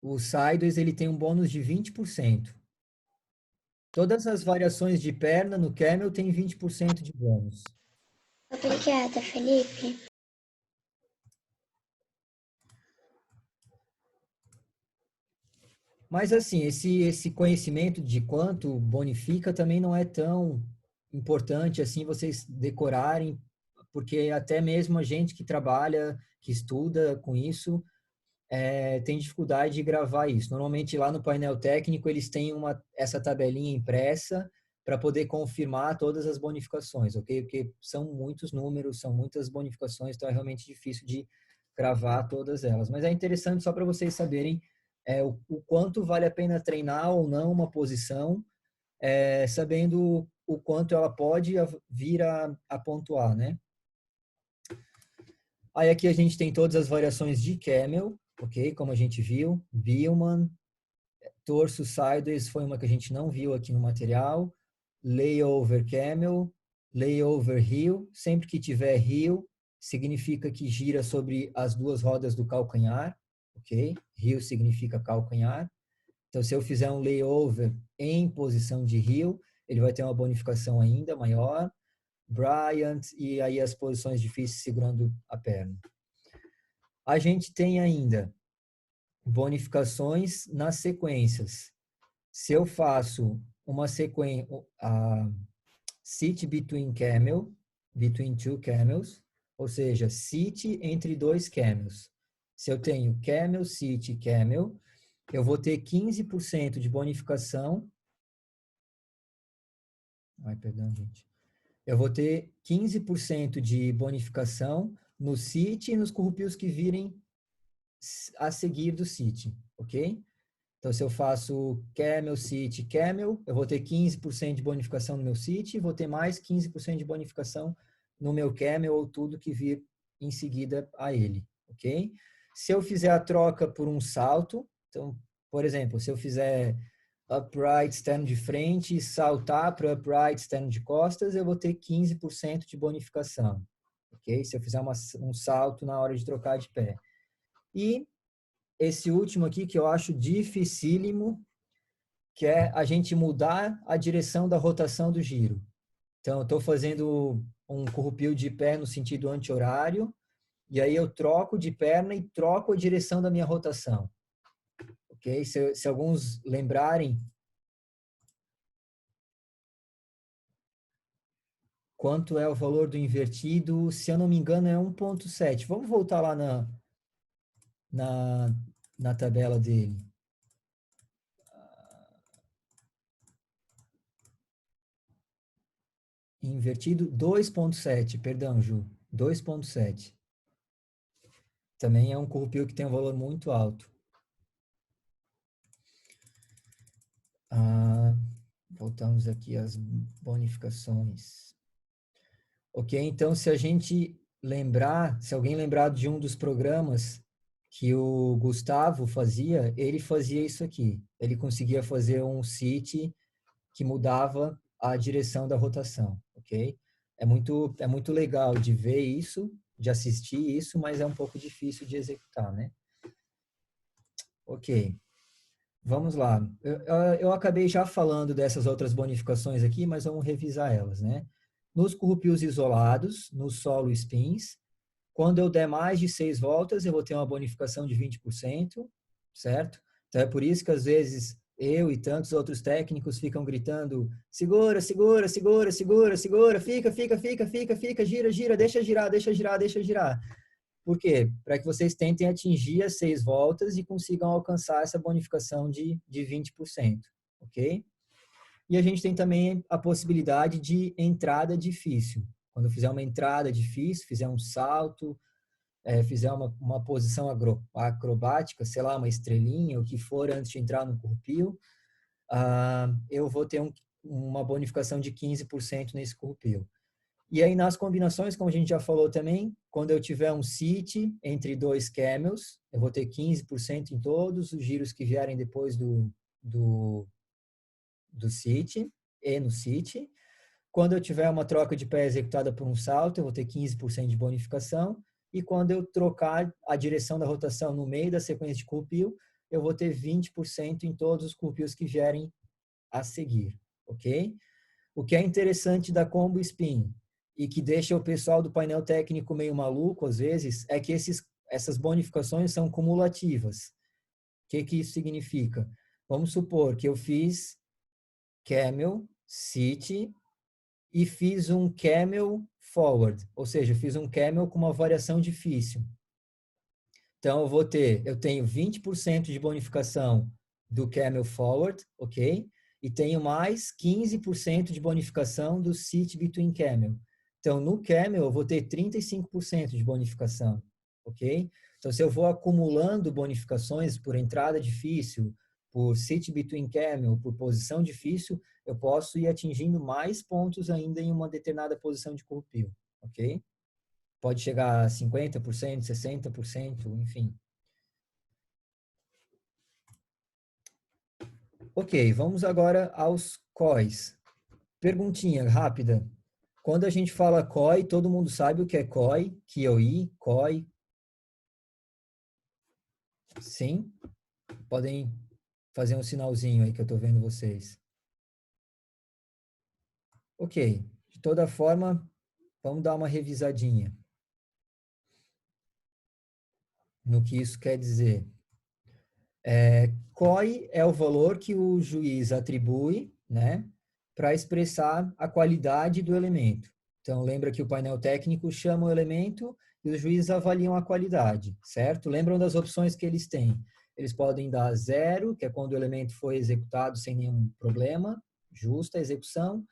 [SPEAKER 1] o sideways, ele tem um bônus de 20%. Todas as variações de perna no camel tem 20% de bônus.
[SPEAKER 4] Obrigada, Felipe.
[SPEAKER 1] Mas assim, esse conhecimento de quanto bonifica também não é tão importante assim vocês decorarem, porque até mesmo a gente que trabalha, que estuda com isso, tem dificuldade de gravar isso. Normalmente lá no painel técnico eles têm essa tabelinha impressa para poder confirmar todas as bonificações, ok? Porque são muitos números, são muitas bonificações, então é realmente difícil de gravar todas elas. Mas é interessante só para vocês saberem o quanto vale a pena treinar ou não uma posição, sabendo o quanto ela pode vir a pontuar, né? Aí aqui a gente tem todas as variações de camel, ok? Como a gente viu, Billman, torso sideways foi uma que a gente não viu aqui no material, layover camel, layover heel, sempre que tiver heel, significa que gira sobre as duas rodas do calcanhar, ok? Heel significa calcanhar. Então, se eu fizer um layover em posição de heel, ele vai ter uma bonificação ainda maior. Bryant, e aí as posições difíceis segurando a perna. A gente tem ainda bonificações nas sequências. Se eu faço uma sequência, sit between camel, between two camels, ou seja, sit entre dois camels. Se eu tenho camel, sit, camel, eu vou ter 15% de bonificação. Ai, perdão, gente. Eu vou ter 15% de bonificação no sit e nos corrupios que virem a seguir do sit, ok? Então, se eu faço camel, sit, camel, eu vou ter 15% de bonificação no meu sit e vou ter mais 15% de bonificação no meu camel ou tudo que vir em seguida a ele, ok? Se eu fizer a troca por um salto, então, por exemplo, se eu fizer upright externo de frente e saltar para upright externo de costas, eu vou ter 15% de bonificação, ok? Se eu fizer um salto na hora de trocar de pé. E esse último aqui que eu acho dificílimo, que é a gente mudar a direção da rotação do giro. Então, eu estou fazendo um corrupio de pé no sentido anti-horário, e aí eu troco de perna e troco a direção da minha rotação. Ok? Se alguns lembrarem, quanto é o valor do invertido, se eu não me engano, é 1,7. Vamos voltar lá na tabela dele. Invertido 2,7, perdão, Ju, 2,7. Também é um corrupio que tem um valor muito alto. Voltamos aqui às bonificações. Ok, então se a gente lembrar, se alguém lembrar de um dos programas que o Gustavo fazia, ele fazia isso aqui. Ele conseguia fazer um sit que mudava a direção da rotação, ok? É muito legal de ver isso, de assistir isso, mas é um pouco difícil de executar, né? Ok. Vamos lá. Eu acabei já falando dessas outras bonificações aqui, mas vamos revisar elas, né? Nos corrupios isolados, no solo spins, quando eu der mais de 6 voltas, eu vou ter uma bonificação de 20%, certo? Então é por isso que às vezes eu e tantos outros técnicos ficam gritando: segura, segura, segura, segura, segura, fica, fica, fica, fica, fica, gira, gira, deixa girar, deixa girar, deixa girar. Por quê? Para que vocês tentem atingir as 6 voltas e consigam alcançar essa bonificação de 20%, ok? E a gente tem também a possibilidade de entrada difícil. Quando eu fizer uma entrada difícil, fizer um salto, fizer uma posição acrobática, sei lá, uma estrelinha, o que for, antes de entrar no corrupio, eu vou ter uma bonificação de 15% nesse corrupio. E aí, nas combinações, como a gente já falou também, quando eu tiver um sit entre dois camels, eu vou ter 15% em todos os giros que vierem depois do sit e no sit. Quando eu tiver uma troca de pé executada por um salto, eu vou ter 15% de bonificação. E quando eu trocar a direção da rotação no meio da sequência de corrupio, eu vou ter 20% em todos os corrupios que vierem a seguir, ok? O que é interessante da combo spin e que deixa o pessoal do painel técnico meio maluco às vezes é que essas bonificações são cumulativas. O que isso significa? Vamos supor que eu fiz camel, sit e fiz um camel forward, ou seja, fiz um camel com uma variação difícil. Então eu tenho 20% de bonificação do camel forward, ok? E tenho mais 15% de bonificação do sit between camel. Então, no camel, eu vou ter 35% de bonificação, ok? Então, se eu vou acumulando bonificações por entrada difícil, por sit between camel, por posição difícil, eu posso ir atingindo mais pontos ainda em uma determinada posição de corrupio, ok? Pode chegar a 50%, 60%, enfim. Ok, vamos agora aos COIs. Perguntinha rápida. Quando a gente fala COI, todo mundo sabe o que é COI, QOI, COI. Sim? Podem fazer um sinalzinho aí que eu estou vendo vocês. Ok. De toda forma, vamos dar uma revisadinha no que isso quer dizer. COI é o valor que o juiz atribui, né, para expressar a qualidade do elemento. Então, lembra que o painel técnico chama o elemento e os juízes avaliam a qualidade, certo? Lembram das opções que eles têm. Eles podem dar 0, que é quando o elemento foi executado sem nenhum problema, justa a execução,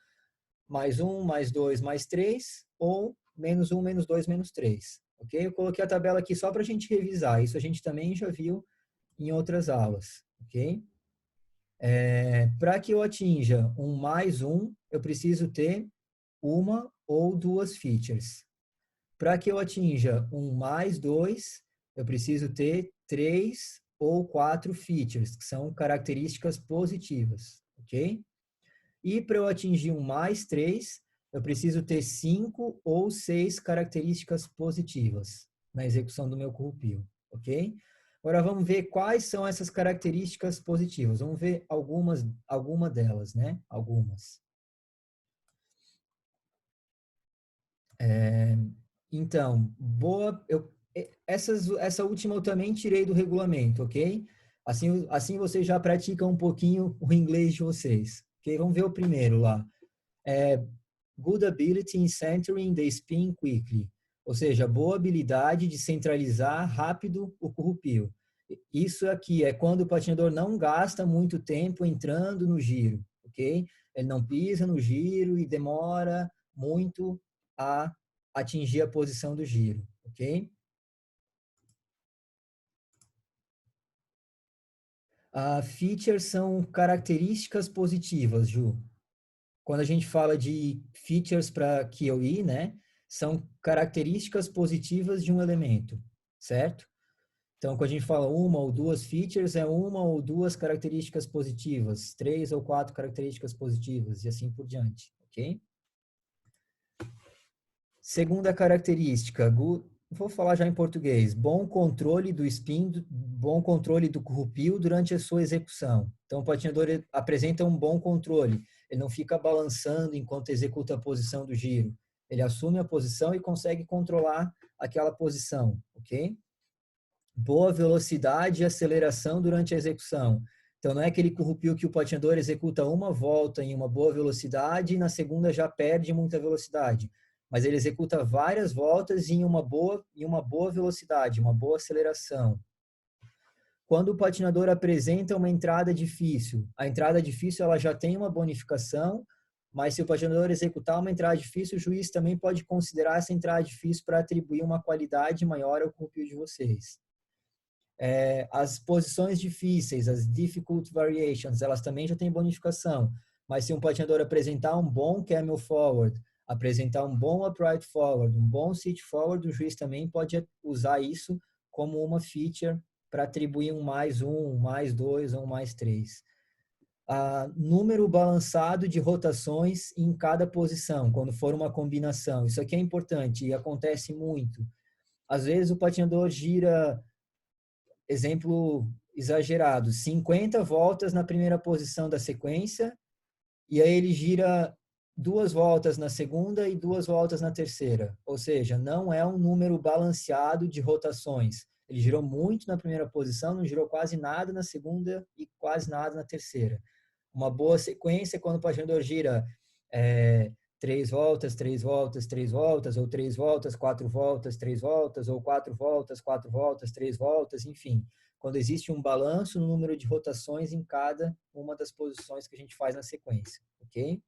[SPEAKER 1] mais 1, mais 2, mais 3, ou menos 1, menos 2, menos 3. Ok? Eu coloquei a tabela aqui só para a gente revisar. Isso a gente também já viu em outras aulas. Ok? Para que eu atinja um mais 1, eu preciso ter uma ou duas features. Para que eu atinja um mais 2, eu preciso ter 3 ou 4 features, que são características positivas. Ok? E para eu atingir um mais 3, eu preciso ter 5 ou 6 características positivas na execução do meu corrupio, ok? Agora vamos ver quais são essas características positivas. Vamos ver alguma delas, né? Algumas. Então, essa última eu também tirei do regulamento, ok? Assim vocês já praticam um pouquinho o inglês de vocês. Ok? Vamos ver o primeiro lá. Good ability in centering the spin quickly. Ou seja, boa habilidade de centralizar rápido o corrupio. Isso aqui é quando o patinador não gasta muito tempo entrando no giro, ok? Ele não pisa no giro e demora muito a atingir a posição do giro, ok? Features são características positivas, Ju. Quando a gente fala de features para QoE, né, são características positivas de um elemento, certo? Então, quando a gente fala uma ou duas features, é uma ou duas características positivas, 3 ou 4 características positivas e assim por diante, ok? Segunda característica, vou falar já em português, bom controle do spin, bom controle do corrupio durante a sua execução. Então, o patinador apresenta um bom controle, ele não fica balançando enquanto executa a posição do giro. Ele assume a posição e consegue controlar aquela posição, ok? Boa velocidade e aceleração durante a execução. Então, não é aquele corrupio que o patinador executa uma volta em uma boa velocidade e na segunda já perde muita velocidade. Mas ele executa várias voltas em uma boa velocidade, uma boa aceleração. Quando o patinador apresenta uma entrada difícil, a entrada difícil ela já tem uma bonificação, mas se o patinador executar uma entrada difícil, o juiz também pode considerar essa entrada difícil para atribuir uma qualidade maior ao corrupio de vocês. As posições difíceis, as difficult variations, elas também já têm bonificação. Mas se um patinador apresentar um bom camel forward, apresentar um bom upright forward, um bom sit forward, o juiz também pode usar isso como uma feature para atribuir um mais 2 ou um mais 3. Número balançado de rotações em cada posição, quando for uma combinação. Isso aqui é importante e acontece muito. Às vezes o patinador gira, exemplo exagerado, 50 voltas na primeira posição da sequência, e aí ele gira 2 voltas na segunda e 2 voltas na terceira. Ou seja, não é um número balanceado de rotações. Ele girou muito na primeira posição, não girou quase nada na segunda e quase nada na terceira. Uma boa sequência é quando o patinador gira 3 voltas, 3 voltas, 3 voltas, ou 3 voltas, 4 voltas, 3 voltas, ou 4 voltas, 4 voltas, 3 voltas, enfim. Quando existe um balanço no número de rotações em cada uma das posições que a gente faz na sequência, ok?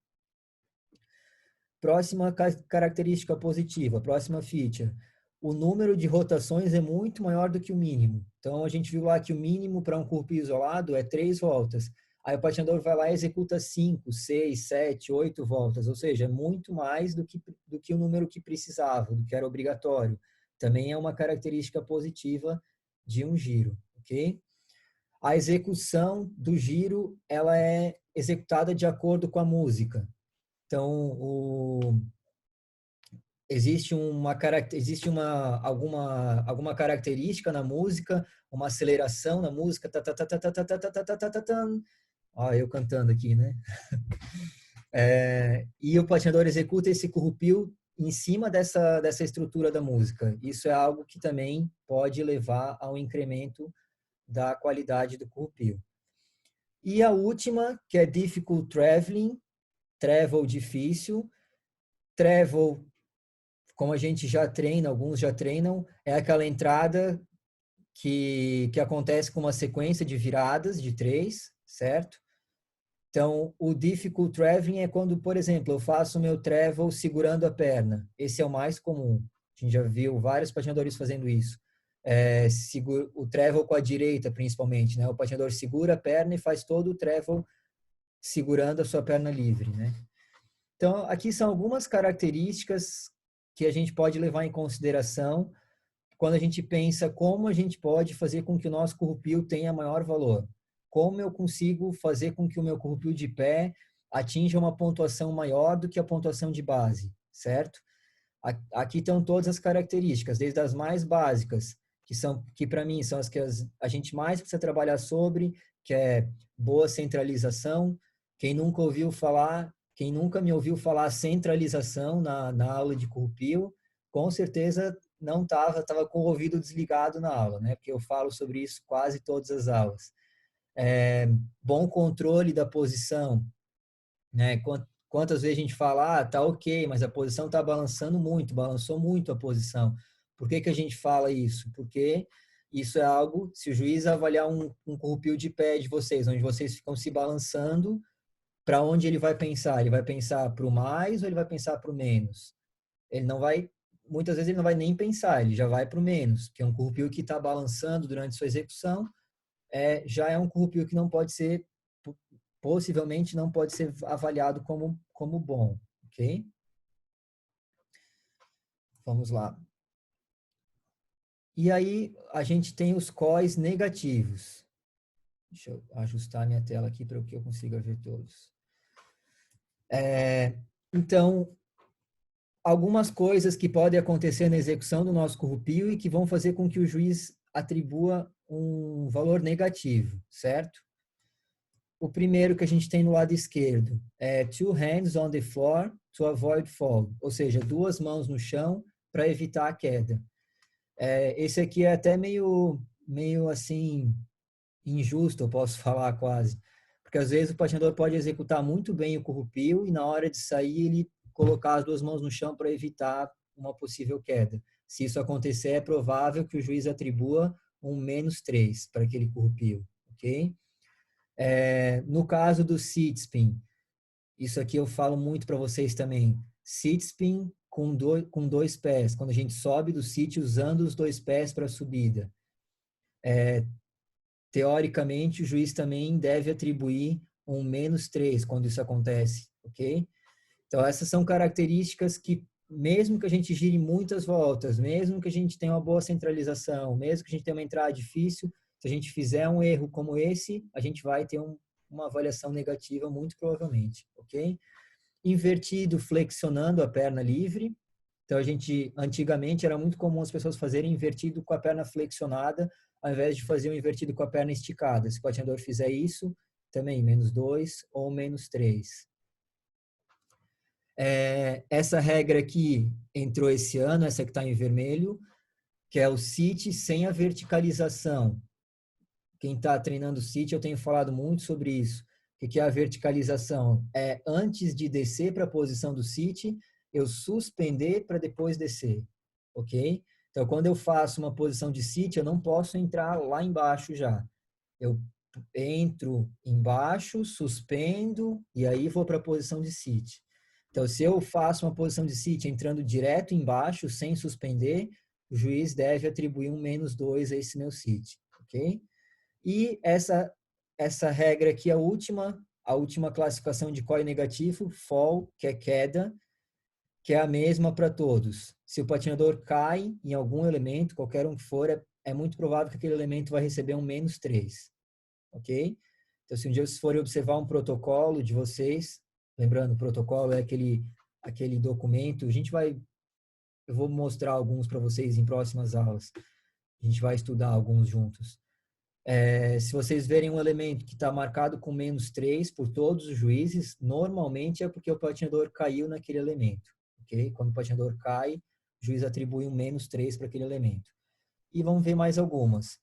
[SPEAKER 1] Próxima característica positiva, próxima feature. O número de rotações é muito maior do que o mínimo. Então, a gente viu lá que o mínimo para um corrupio isolado é 3 voltas. Aí o patinador vai lá e executa 5, 6, 7, 8 voltas, ou seja, é muito mais do que o número que precisava, do que era obrigatório. Também é uma característica positiva de um giro, ok? A execução do giro, ela é executada de acordo com a música. Então, alguma característica na música, uma aceleração na música, ó, eu cantando aqui, né? E o patinador executa esse currupio em cima dessa estrutura da música. Isso é algo que também pode levar a um incremento da qualidade do currupio. E a última, que é difficult traveling, travel difícil. Travel, como a gente já treina, alguns já treinam, é aquela entrada que acontece com uma sequência de viradas de 3, certo? Então, o difficult traveling é quando, por exemplo, eu faço o meu travel segurando a perna. Esse é o mais comum. A gente já viu vários patinadores fazendo isso. O travel com a direita, principalmente, né? O patinador segura a perna e faz todo o travel segurando a sua perna livre, né? Então, aqui são algumas características que a gente pode levar em consideração quando a gente pensa como a gente pode fazer com que o nosso currupio tenha maior valor. Como eu consigo fazer com que o meu currupio de pé atinja uma pontuação maior do que a pontuação de base, certo? Aqui estão todas as características, desde as mais básicas, que para mim são as que a gente mais precisa trabalhar sobre, que é boa centralização. Quem nunca me ouviu falar centralização na aula de currupio, com certeza não estava com o ouvido desligado na aula, né? Porque eu falo sobre isso quase todas as aulas. Bom controle da posição, né? Quantas vezes a gente fala, tá ok, mas a posição tá balançando muito, balançou muito a posição. Por que a gente fala isso? Porque isso é algo, se o juiz avaliar um currupio de pé de vocês, onde vocês ficam se balançando, para onde ele vai pensar? Ele vai pensar para o mais ou ele vai pensar para o menos? Ele não vai, muitas vezes ele não vai nem pensar, ele já vai para o menos, que é um currupio que está balançando durante sua execução, já é um currupio que não pode ser, possivelmente não pode ser avaliado como bom, ok? Vamos lá. E aí a gente tem os COIs negativos. Deixa eu ajustar minha tela aqui para que eu consiga ver todos. Então, algumas coisas que podem acontecer na execução do nosso currupio e que vão fazer com que o juiz atribua um valor negativo, certo? O primeiro que a gente tem no lado esquerdo é two hands on the floor to avoid fall, ou seja, 2 mãos no chão para evitar a queda. Esse aqui é até meio assim injusto, eu posso falar quase, porque às vezes o patinador pode executar muito bem o currupio e na hora de sair ele colocar as 2 mãos no chão para evitar uma possível queda. Se isso acontecer, é provável que o juiz atribua um -3 para aquele currupio, ok? No caso do sit spin, isso aqui eu falo muito para vocês também. Sit spin com dois pés, quando a gente sobe do sit usando os 2 pés para a subida. Teoricamente, o juiz também deve atribuir um -3 quando isso acontece, ok? Então, essas são características que, mesmo que a gente gire muitas voltas, mesmo que a gente tenha uma boa centralização, mesmo que a gente tenha uma entrada difícil, se a gente fizer um erro como esse, a gente vai ter uma avaliação negativa, muito provavelmente, ok? Invertido, flexionando a perna livre. Então, antigamente, era muito comum as pessoas fazerem invertido com a perna flexionada, ao invés de fazer um invertido com a perna esticada. Se o patinador fizer isso, também -2 ou -3. Essa regra aqui entrou esse ano, essa que está em vermelho, que é o sit sem a verticalização. Quem está treinando sit, eu tenho falado muito sobre isso. O que é a verticalização? Antes de descer para a posição do sit, eu suspender para depois descer, ok? Então, quando eu faço uma posição de sit, eu não posso entrar lá embaixo já. Eu entro embaixo, suspendo e aí vou para a posição de sit. Então, se eu faço uma posição de sit entrando direto embaixo, sem suspender, o juiz deve atribuir um -2 a esse meu sit, ok? E essa regra aqui, a última classificação de COI negativo, fall, que é queda, que é a mesma para todos. Se o patinador cai em algum elemento, qualquer um que for, é muito provável que aquele elemento vai receber um -3, ok? Então, se um dia vocês forem observar um protocolo de vocês, lembrando, o protocolo é aquele documento, a gente vai eu vou mostrar alguns para vocês em próximas aulas. A gente vai estudar alguns juntos. Se vocês verem um elemento que está marcado com -3 por todos os juízes, normalmente é porque o patinador caiu naquele elemento. Okay? Quando o patinador cai, o juiz atribui um -3 para aquele elemento. E vamos ver mais algumas.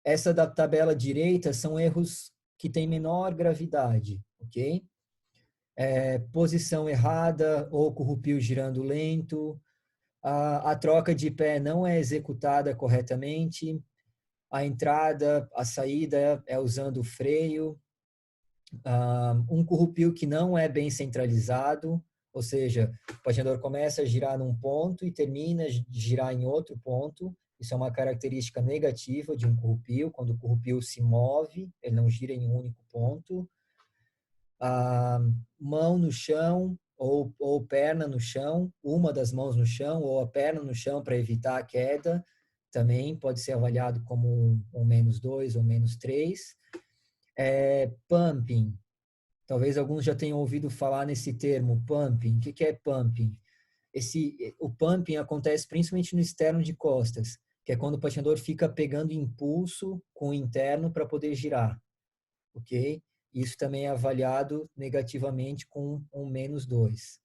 [SPEAKER 1] Essa da tabela direita são erros que têm menor gravidade. Ok? Posição errada ou corrupio girando lento. A troca de pé não é executada corretamente. A entrada, a saída é usando o freio. Um corrupio que não é bem centralizado, ou seja, o patinador começa a girar num ponto e termina de girar em outro ponto. Isso é uma característica negativa de um corrupio. Quando o corrupio se move, ele não gira em um único ponto. Mão no chão ou perna no chão, uma das mãos no chão ou a perna no chão para evitar a queda, também pode ser avaliado como um -2 ou -3. Pumping. Talvez alguns já tenham ouvido falar nesse termo, pumping. O que é pumping? O pumping acontece principalmente no externo de costas, que é quando o patinador fica pegando impulso com o interno para poder girar. Ok? Isso também é avaliado negativamente com um -2.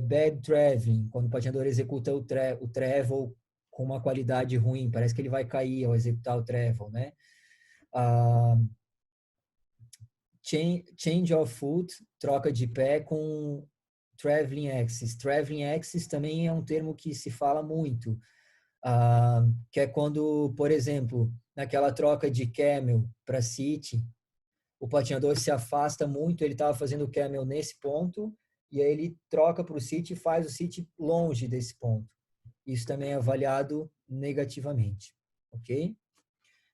[SPEAKER 1] Bad traveling, quando o patinador executa o travel com uma qualidade ruim, parece que ele vai cair ao executar o travel, né? Change of foot, troca de pé com traveling axis. Traveling axis também é um termo que se fala muito, que é quando, por exemplo, naquela troca de camel para sit, o patinador se afasta muito, ele estava fazendo o camel nesse ponto, e aí ele troca para o sit e faz o sit longe desse ponto. Isso também é avaliado negativamente, ok?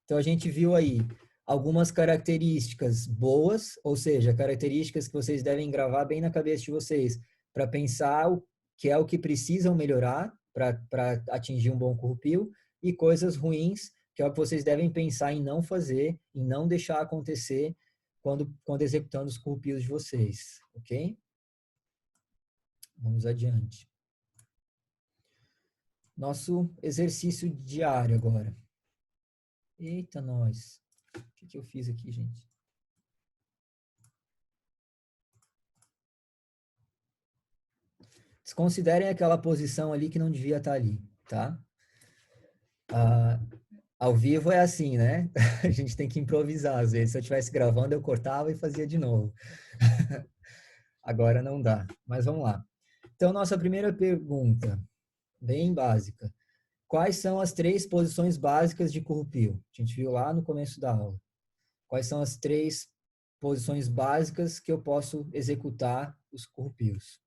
[SPEAKER 1] Então, a gente viu aí algumas características boas, ou seja, características que vocês devem gravar bem na cabeça de vocês, para pensar o que é o que precisam melhorar para atingir um bom corrupio, e coisas ruins, que é o que vocês devem pensar em não fazer, em não deixar acontecer quando executando os corrupios de vocês, ok? Vamos adiante. Nosso exercício diário agora. Eita, nós. O que eu fiz aqui, gente? Desconsiderem aquela posição ali que não devia estar ali, tá? Ao vivo é assim, né? A gente tem que improvisar. Às vezes, se eu estivesse gravando, eu cortava e fazia de novo. Agora não dá. Mas vamos lá. Então, nossa primeira pergunta, bem básica. Quais são as 3 posições básicas de corrupio? A gente viu lá no começo da aula. Quais são as 3 posições básicas que eu posso executar os corrupios?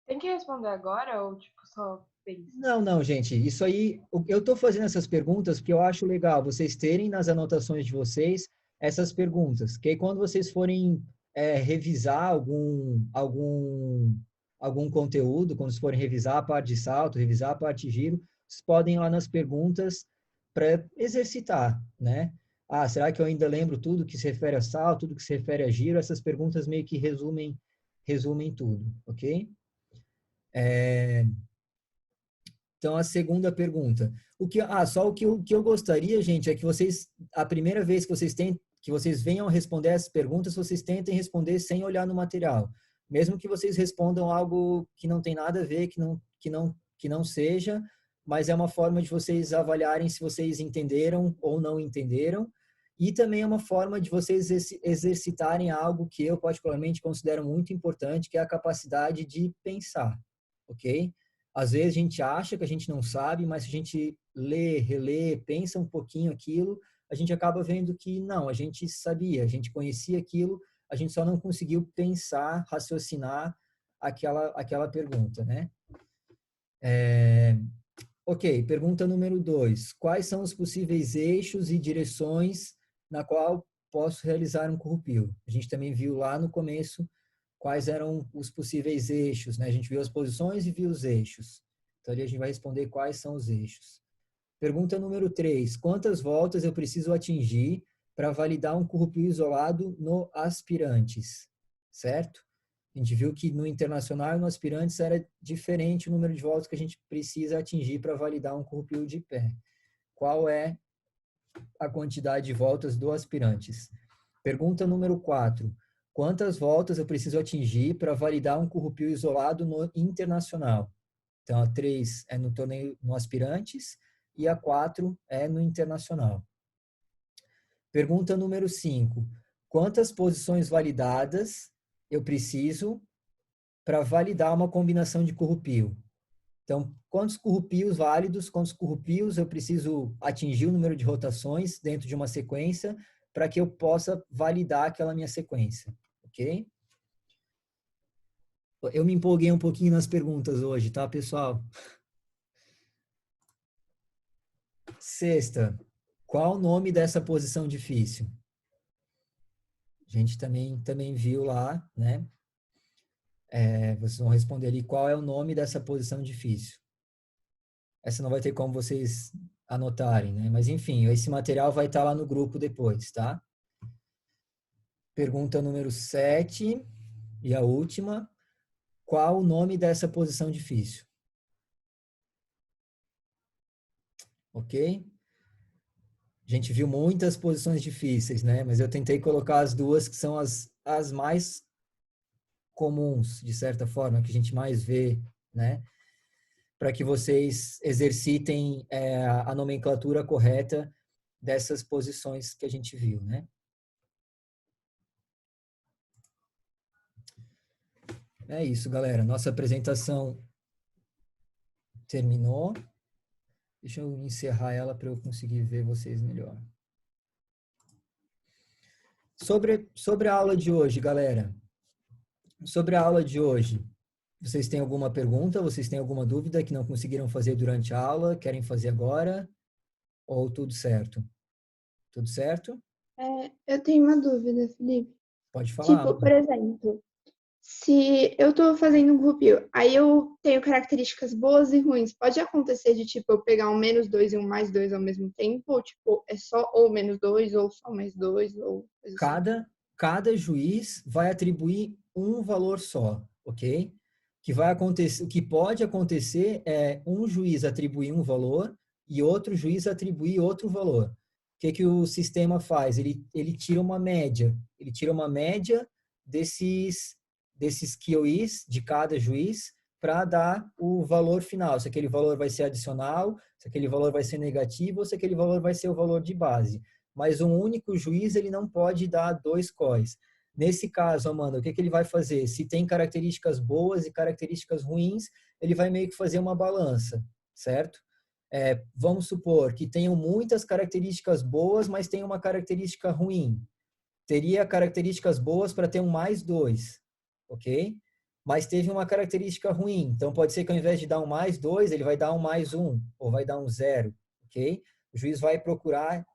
[SPEAKER 3] Tem que responder agora ou tipo só pensa?
[SPEAKER 1] Não, gente. Isso aí, eu estou fazendo essas perguntas porque eu acho legal vocês terem nas anotações de vocês essas perguntas. Que aí quando vocês forem revisar algum conteúdo, quando vocês forem revisar a parte de salto, revisar a parte de giro, vocês podem ir lá nas perguntas para exercitar, né? Será que eu ainda lembro tudo que se refere a salto, tudo que se refere a giro? Essas perguntas meio que resumem tudo, ok? Então, a segunda pergunta. O que eu gostaria, gente, é que vocês, a primeira vez que vocês venham responder essas perguntas, vocês tentem responder sem olhar no material. Mesmo que vocês respondam algo que não tem nada a ver, que não seja, mas é uma forma de vocês avaliarem se vocês entenderam ou não entenderam. E também é uma forma de vocês exercitarem algo que eu particularmente considero muito importante, que é a capacidade de pensar, ok? Às vezes a gente acha que a gente não sabe, mas se a gente lê, relê, pensa um pouquinho aquilo, a gente acaba vendo que não, a gente sabia, a gente conhecia aquilo, a gente só não conseguiu pensar, raciocinar aquela pergunta, né? Ok, pergunta número 2. Quais são os possíveis eixos e direções na qual posso realizar um corrupio? A gente também viu lá no começo quais eram os possíveis eixos, né? A gente viu as posições e viu os eixos. Então, ali a gente vai responder quais são os eixos. Pergunta número 3. Quantas voltas eu preciso atingir para validar um corrupio isolado no aspirantes? Certo? A gente viu que no internacional e no aspirantes era diferente o número de voltas que a gente precisa atingir para validar um corrupio de pé. Qual é a quantidade de voltas do aspirantes? Pergunta número 4. Quantas voltas eu preciso atingir para validar um corrupio isolado no internacional? Então, a 3 é no torneio no aspirantes e a 4 é no internacional. Pergunta número 5. Quantas posições validadas eu preciso para validar uma combinação de corrupio? Então, quantos corrupios válidos, quantos corrupios eu preciso atingir o número de rotações dentro de uma sequência para que eu possa validar aquela minha sequência, ok? Eu me empolguei um pouquinho nas perguntas hoje, tá, pessoal? Sexta, qual o nome dessa posição difícil? A gente também viu lá, né? Vocês vão responder ali qual é o nome dessa posição difícil. Essa não vai ter como vocês anotarem, né? Mas, enfim, esse material vai estar lá no grupo depois, tá? Pergunta número 7 e a última. Qual o nome dessa posição difícil? Ok? A gente viu muitas posições difíceis, né? Mas eu tentei colocar as duas que são as mais comuns, de certa forma, que a gente mais vê, né? Para que vocês exercitem a nomenclatura correta dessas posições que a gente viu, né? É isso, galera. Nossa apresentação terminou. Deixa eu encerrar ela para eu conseguir ver vocês melhor. Sobre a aula de hoje, galera. Sobre a aula de hoje, vocês têm alguma pergunta? Vocês têm alguma dúvida que não conseguiram fazer durante a aula? Querem fazer agora? Ou tudo certo? Tudo certo?
[SPEAKER 3] Eu tenho uma dúvida, Felipe.
[SPEAKER 1] Pode falar.
[SPEAKER 3] Tipo, por exemplo, se eu tô fazendo um grupinho, aí eu tenho características boas e ruins, pode acontecer de, tipo, eu pegar um -2 e um +2 ao mesmo tempo? Ou, tipo, é só ou -2 ou só +2 ou coisa assim?
[SPEAKER 1] Cada juiz vai atribuir um valor só, ok? O que pode acontecer é um juiz atribuir um valor e outro juiz atribuir outro valor. O que o sistema faz? Ele tira uma média. Ele tira uma média desses QIs de cada juiz para dar o valor final. Se aquele valor vai ser adicional, se aquele valor vai ser negativo ou se aquele valor vai ser o valor de base. Mas um único juiz ele não pode dar 2 COIs. Nesse caso, Amanda, o que ele vai fazer? Se tem características boas e características ruins, ele vai meio que fazer uma balança, certo? Vamos supor que tenham muitas características boas, mas tem uma característica ruim. Teria características boas para ter um +2, ok? Mas teve uma característica ruim. Então, pode ser que ao invés de dar um +2, ele vai dar um +1, ou vai dar um 0, ok? O juiz vai procurar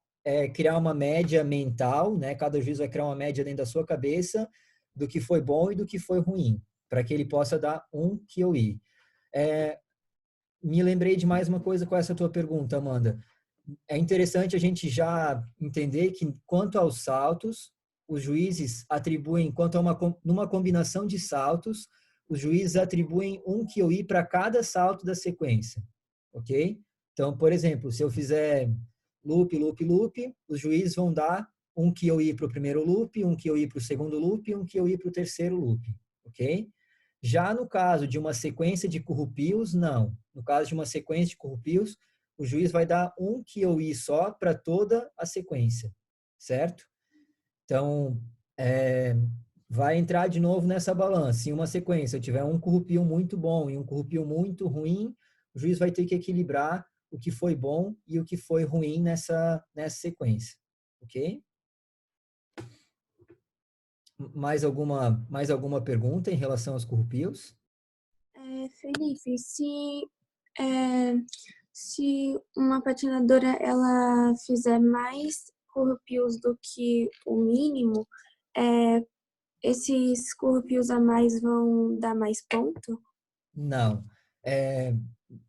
[SPEAKER 1] criar uma média mental, né? Cada juiz vai criar uma média dentro da sua cabeça do que foi bom e do que foi ruim, para que ele possa dar um QI. Me lembrei de mais uma coisa com essa tua pergunta, Amanda. É interessante a gente já entender que, quanto aos saltos, os juízes atribuem, numa combinação de saltos, os juízes atribuem um QI para cada salto da sequência, ok? Então, por exemplo, se eu fizer loop, loop, loop, os juízes vão dar um QI para o primeiro loop, um QI para o segundo loop e um QI para o terceiro loop, ok? Já no caso de uma sequência de corrupios, não. No caso de uma sequência de corrupios, o juiz vai dar um QI só para toda a sequência, certo? Então, vai entrar de novo nessa balança. Se em uma sequência eu tiver um corrupio muito bom e um corrupio muito ruim, o juiz vai ter que equilibrar o que foi bom e o que foi ruim nessa sequência, ok? Mais alguma pergunta em relação aos corrupios?
[SPEAKER 5] Felipe, se uma patinadora ela fizer mais corrupios do que o mínimo, esses corrupios a mais vão dar mais ponto?
[SPEAKER 1] Não.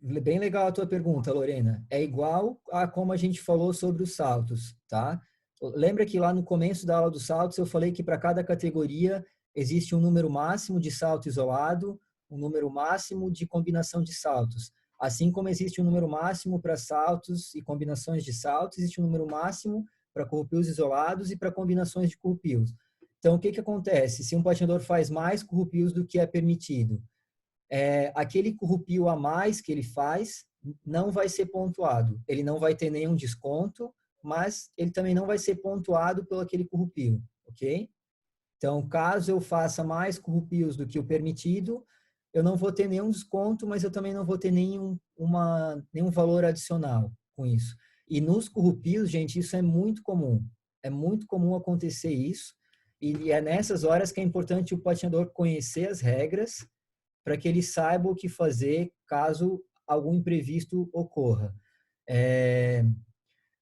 [SPEAKER 1] Bem legal a tua pergunta, Lorena. É igual a como a gente falou sobre os saltos, tá? Lembra que lá no começo da aula dos saltos eu falei que para cada categoria existe um número máximo de salto isolado, um número máximo de combinação de saltos. Assim como existe um número máximo para saltos e combinações de saltos, existe um número máximo para corrupios isolados e para combinações de corrupios. Então, o que acontece? Se um patinador faz mais corrupios do que é permitido, aquele corrupio a mais que ele faz não vai ser pontuado. Ele não vai ter nenhum desconto, mas ele também não vai ser pontuado pelo aquele corrupio, ok? Então, caso eu faça mais corrupios do que o permitido, eu não vou ter nenhum desconto, mas eu também não vou ter nenhum valor adicional com isso. E nos corrupios, gente, isso é muito comum. É muito comum acontecer isso. E é nessas horas que é importante o patinador conhecer as regras para que ele saiba o que fazer caso algum imprevisto ocorra.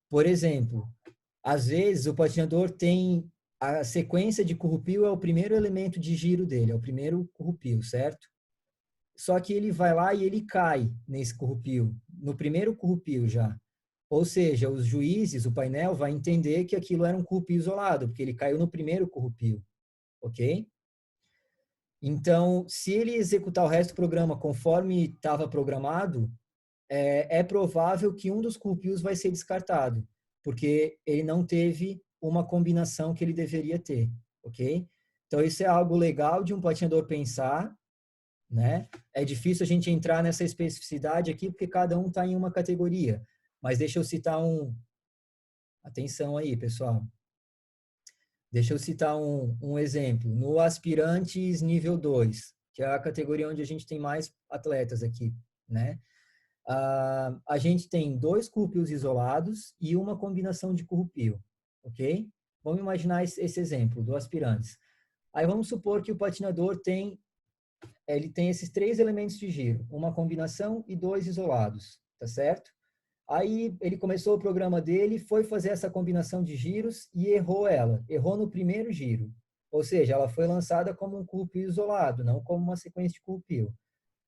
[SPEAKER 1] Por exemplo, às vezes o patinador tem a sequência de corrupio é o primeiro elemento de giro dele, é o primeiro corrupio, certo? Só que ele vai lá e ele cai nesse corrupio, no primeiro corrupio já. Ou seja, os juízes, o painel, vai entender que aquilo era um corrupio isolado, porque ele caiu no primeiro corrupio, ok? Então, se ele executar o resto do programa conforme estava programado, é provável que um dos corrupios vai ser descartado, porque ele não teve uma combinação que ele deveria ter, ok? Então, isso é algo legal de um patinador pensar, né? É difícil a gente entrar nessa especificidade aqui, porque cada um está em uma categoria. Mas deixa eu citar Atenção aí, pessoal. Deixa eu citar um exemplo. No aspirantes nível 2, que é a categoria onde a gente tem mais atletas aqui, né? A gente tem 2 corrupios isolados e uma combinação de corrupio, ok? Vamos imaginar esse exemplo do aspirantes. Aí vamos supor que o patinador tem esses 3 elementos de giro, uma combinação e 2 isolados, tá certo? Aí ele começou o programa dele, foi fazer essa combinação de giros e errou ela. Errou no primeiro giro. Ou seja, ela foi lançada como um corrupio isolado, não como uma sequência de corrupio.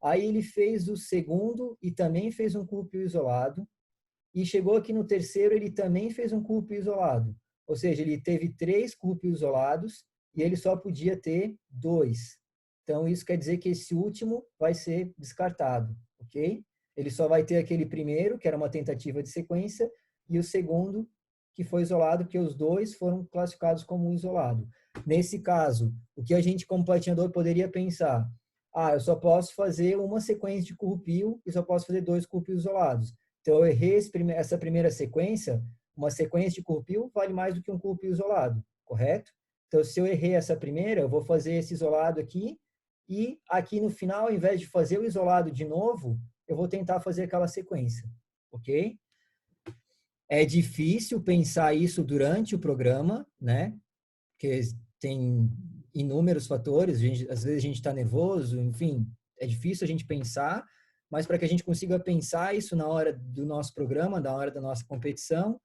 [SPEAKER 1] Aí ele fez o segundo e também fez um corrupio isolado. E chegou aqui no terceiro, ele também fez um corrupio isolado. Ou seja, ele teve 3 corrupios isolados e ele só podia ter 2. Então, isso quer dizer que esse último vai ser descartado, ok? Ele só vai ter aquele primeiro, que era uma tentativa de sequência, e o segundo, que foi isolado, porque os 2 foram classificados como isolado. Nesse caso, o que a gente, como patinador, poderia pensar? Eu só posso fazer uma sequência de corrupio e só posso fazer 2 corrupios isolados. Então, eu errei essa primeira sequência, uma sequência de corrupio vale mais do que um corrupio isolado, correto? Então, se eu errei essa primeira, eu vou fazer esse isolado aqui, e aqui no final, ao invés de fazer o isolado de novo, eu vou tentar fazer aquela sequência, ok? É difícil pensar isso durante o programa, né? Porque tem inúmeros fatores, às vezes a gente está nervoso, enfim, é difícil a gente pensar, mas para que a gente consiga pensar isso na hora do nosso programa, na hora da nossa competição,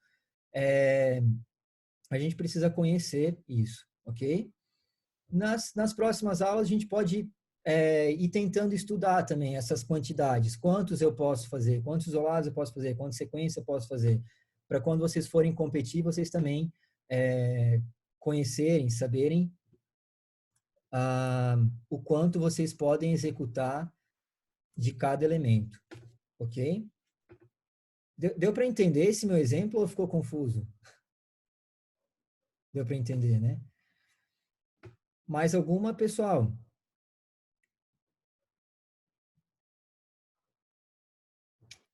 [SPEAKER 1] a gente precisa conhecer isso, ok? Nas próximas aulas, a gente pode ir tentando estudar também essas quantidades. Quantos eu posso fazer? Quantos isolados eu posso fazer? Quantas sequências eu posso fazer? Para quando vocês forem competir, vocês também conhecerem, saberem o quanto vocês podem executar de cada elemento. Ok? Deu para entender esse meu exemplo ou ficou confuso? Deu para entender, né? Mais alguma, pessoal?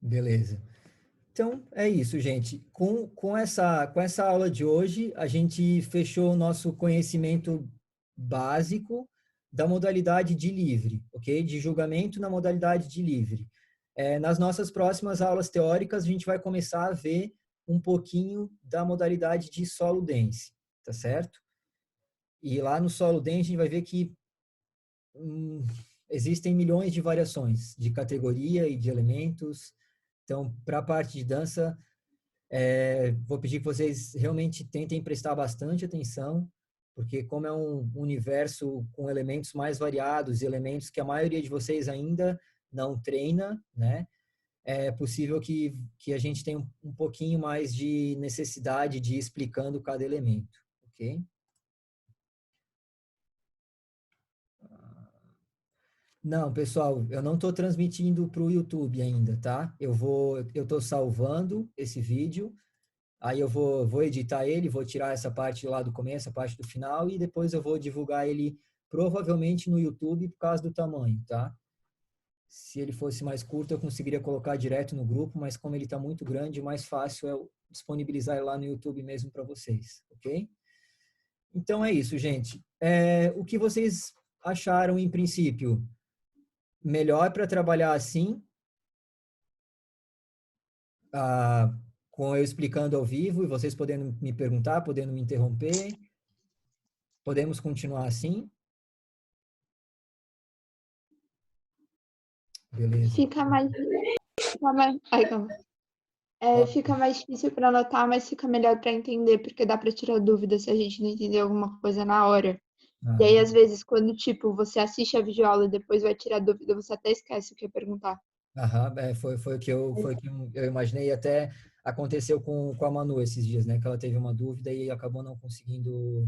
[SPEAKER 1] Beleza. Então, é isso, gente. Com essa aula de hoje, a gente fechou o nosso conhecimento básico da modalidade de livre, ok? De julgamento na modalidade de livre. Nas nossas próximas aulas teóricas, a gente vai começar a ver um pouquinho da modalidade de solo dance, tá certo? E lá no solo dance, a gente vai ver que existem milhões de variações de categoria e de elementos. Então, para a parte de dança, vou pedir que vocês realmente tentem prestar bastante atenção, porque como é um universo com elementos mais variados, elementos que a maioria de vocês ainda não treina, né? É possível que a gente tenha um pouquinho mais de necessidade de ir explicando cada elemento, ok? Não, pessoal, eu não estou transmitindo para o YouTube ainda, tá? Eu estou salvando esse vídeo, aí eu vou editar ele, vou tirar essa parte lá do começo, a parte do final, e depois eu vou divulgar ele provavelmente no YouTube por causa do tamanho, tá? Se ele fosse mais curto, eu conseguiria colocar direto no grupo, mas como ele está muito grande, o mais fácil é eu disponibilizar ele lá no YouTube mesmo para vocês, ok? Então é isso, gente. O que vocês acharam em princípio? Melhor para trabalhar assim, com eu explicando ao vivo e vocês podendo me perguntar, podendo me interromper? Podemos continuar assim? Beleza.
[SPEAKER 3] Fica mais. Ai, calma. Fica mais difícil para anotar, mas fica melhor para entender, porque dá para tirar dúvida se a gente não entender alguma coisa na hora. E aí, às vezes, quando, tipo, você assiste a videoaula e depois vai tirar dúvida, você até esquece o que ia perguntar.
[SPEAKER 1] Aham, foi o que eu imaginei, até aconteceu com a Manu esses dias, né? Que ela teve uma dúvida e acabou não conseguindo,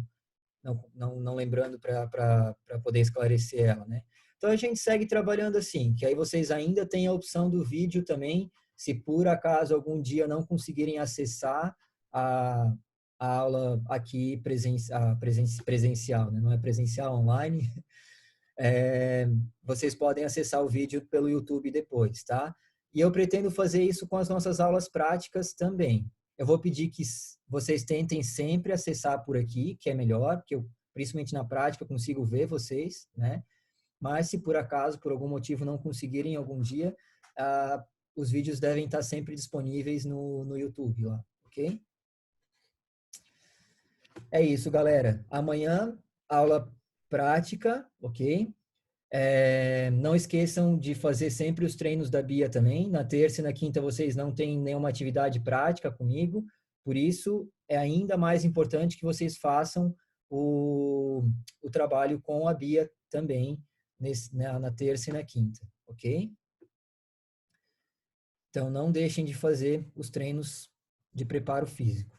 [SPEAKER 1] não lembrando para poder esclarecer ela, né? Então a gente segue trabalhando assim, que aí vocês ainda têm a opção do vídeo também, se por acaso algum dia não conseguirem acessar a aula aqui presencial, né? Não é presencial, online. Vocês podem acessar o vídeo pelo YouTube depois, tá? E eu pretendo fazer isso com as nossas aulas práticas também. Eu vou pedir que vocês tentem sempre acessar por aqui, que é melhor, porque eu, principalmente na prática, consigo ver vocês, né? Mas se por acaso, por algum motivo, não conseguirem algum dia, os vídeos devem estar sempre disponíveis no YouTube lá, ok? É isso, galera. Amanhã, aula prática, ok? Não esqueçam de fazer sempre os treinos da Bia também. Na terça e na quinta vocês não têm nenhuma atividade prática comigo, por isso é ainda mais importante que vocês façam o trabalho com a Bia também na terça e na quinta, ok? Então não deixem de fazer os treinos de preparo físico.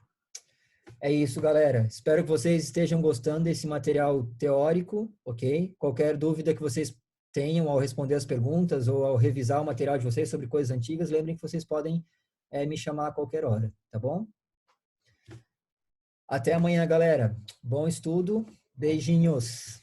[SPEAKER 1] É isso, galera. Espero que vocês estejam gostando desse material teórico, ok? Qualquer dúvida que vocês tenham ao responder as perguntas ou ao revisar o material de vocês sobre coisas antigas, lembrem que vocês podem me chamar a qualquer hora, tá bom? Até amanhã, galera. Bom estudo. Beijinhos.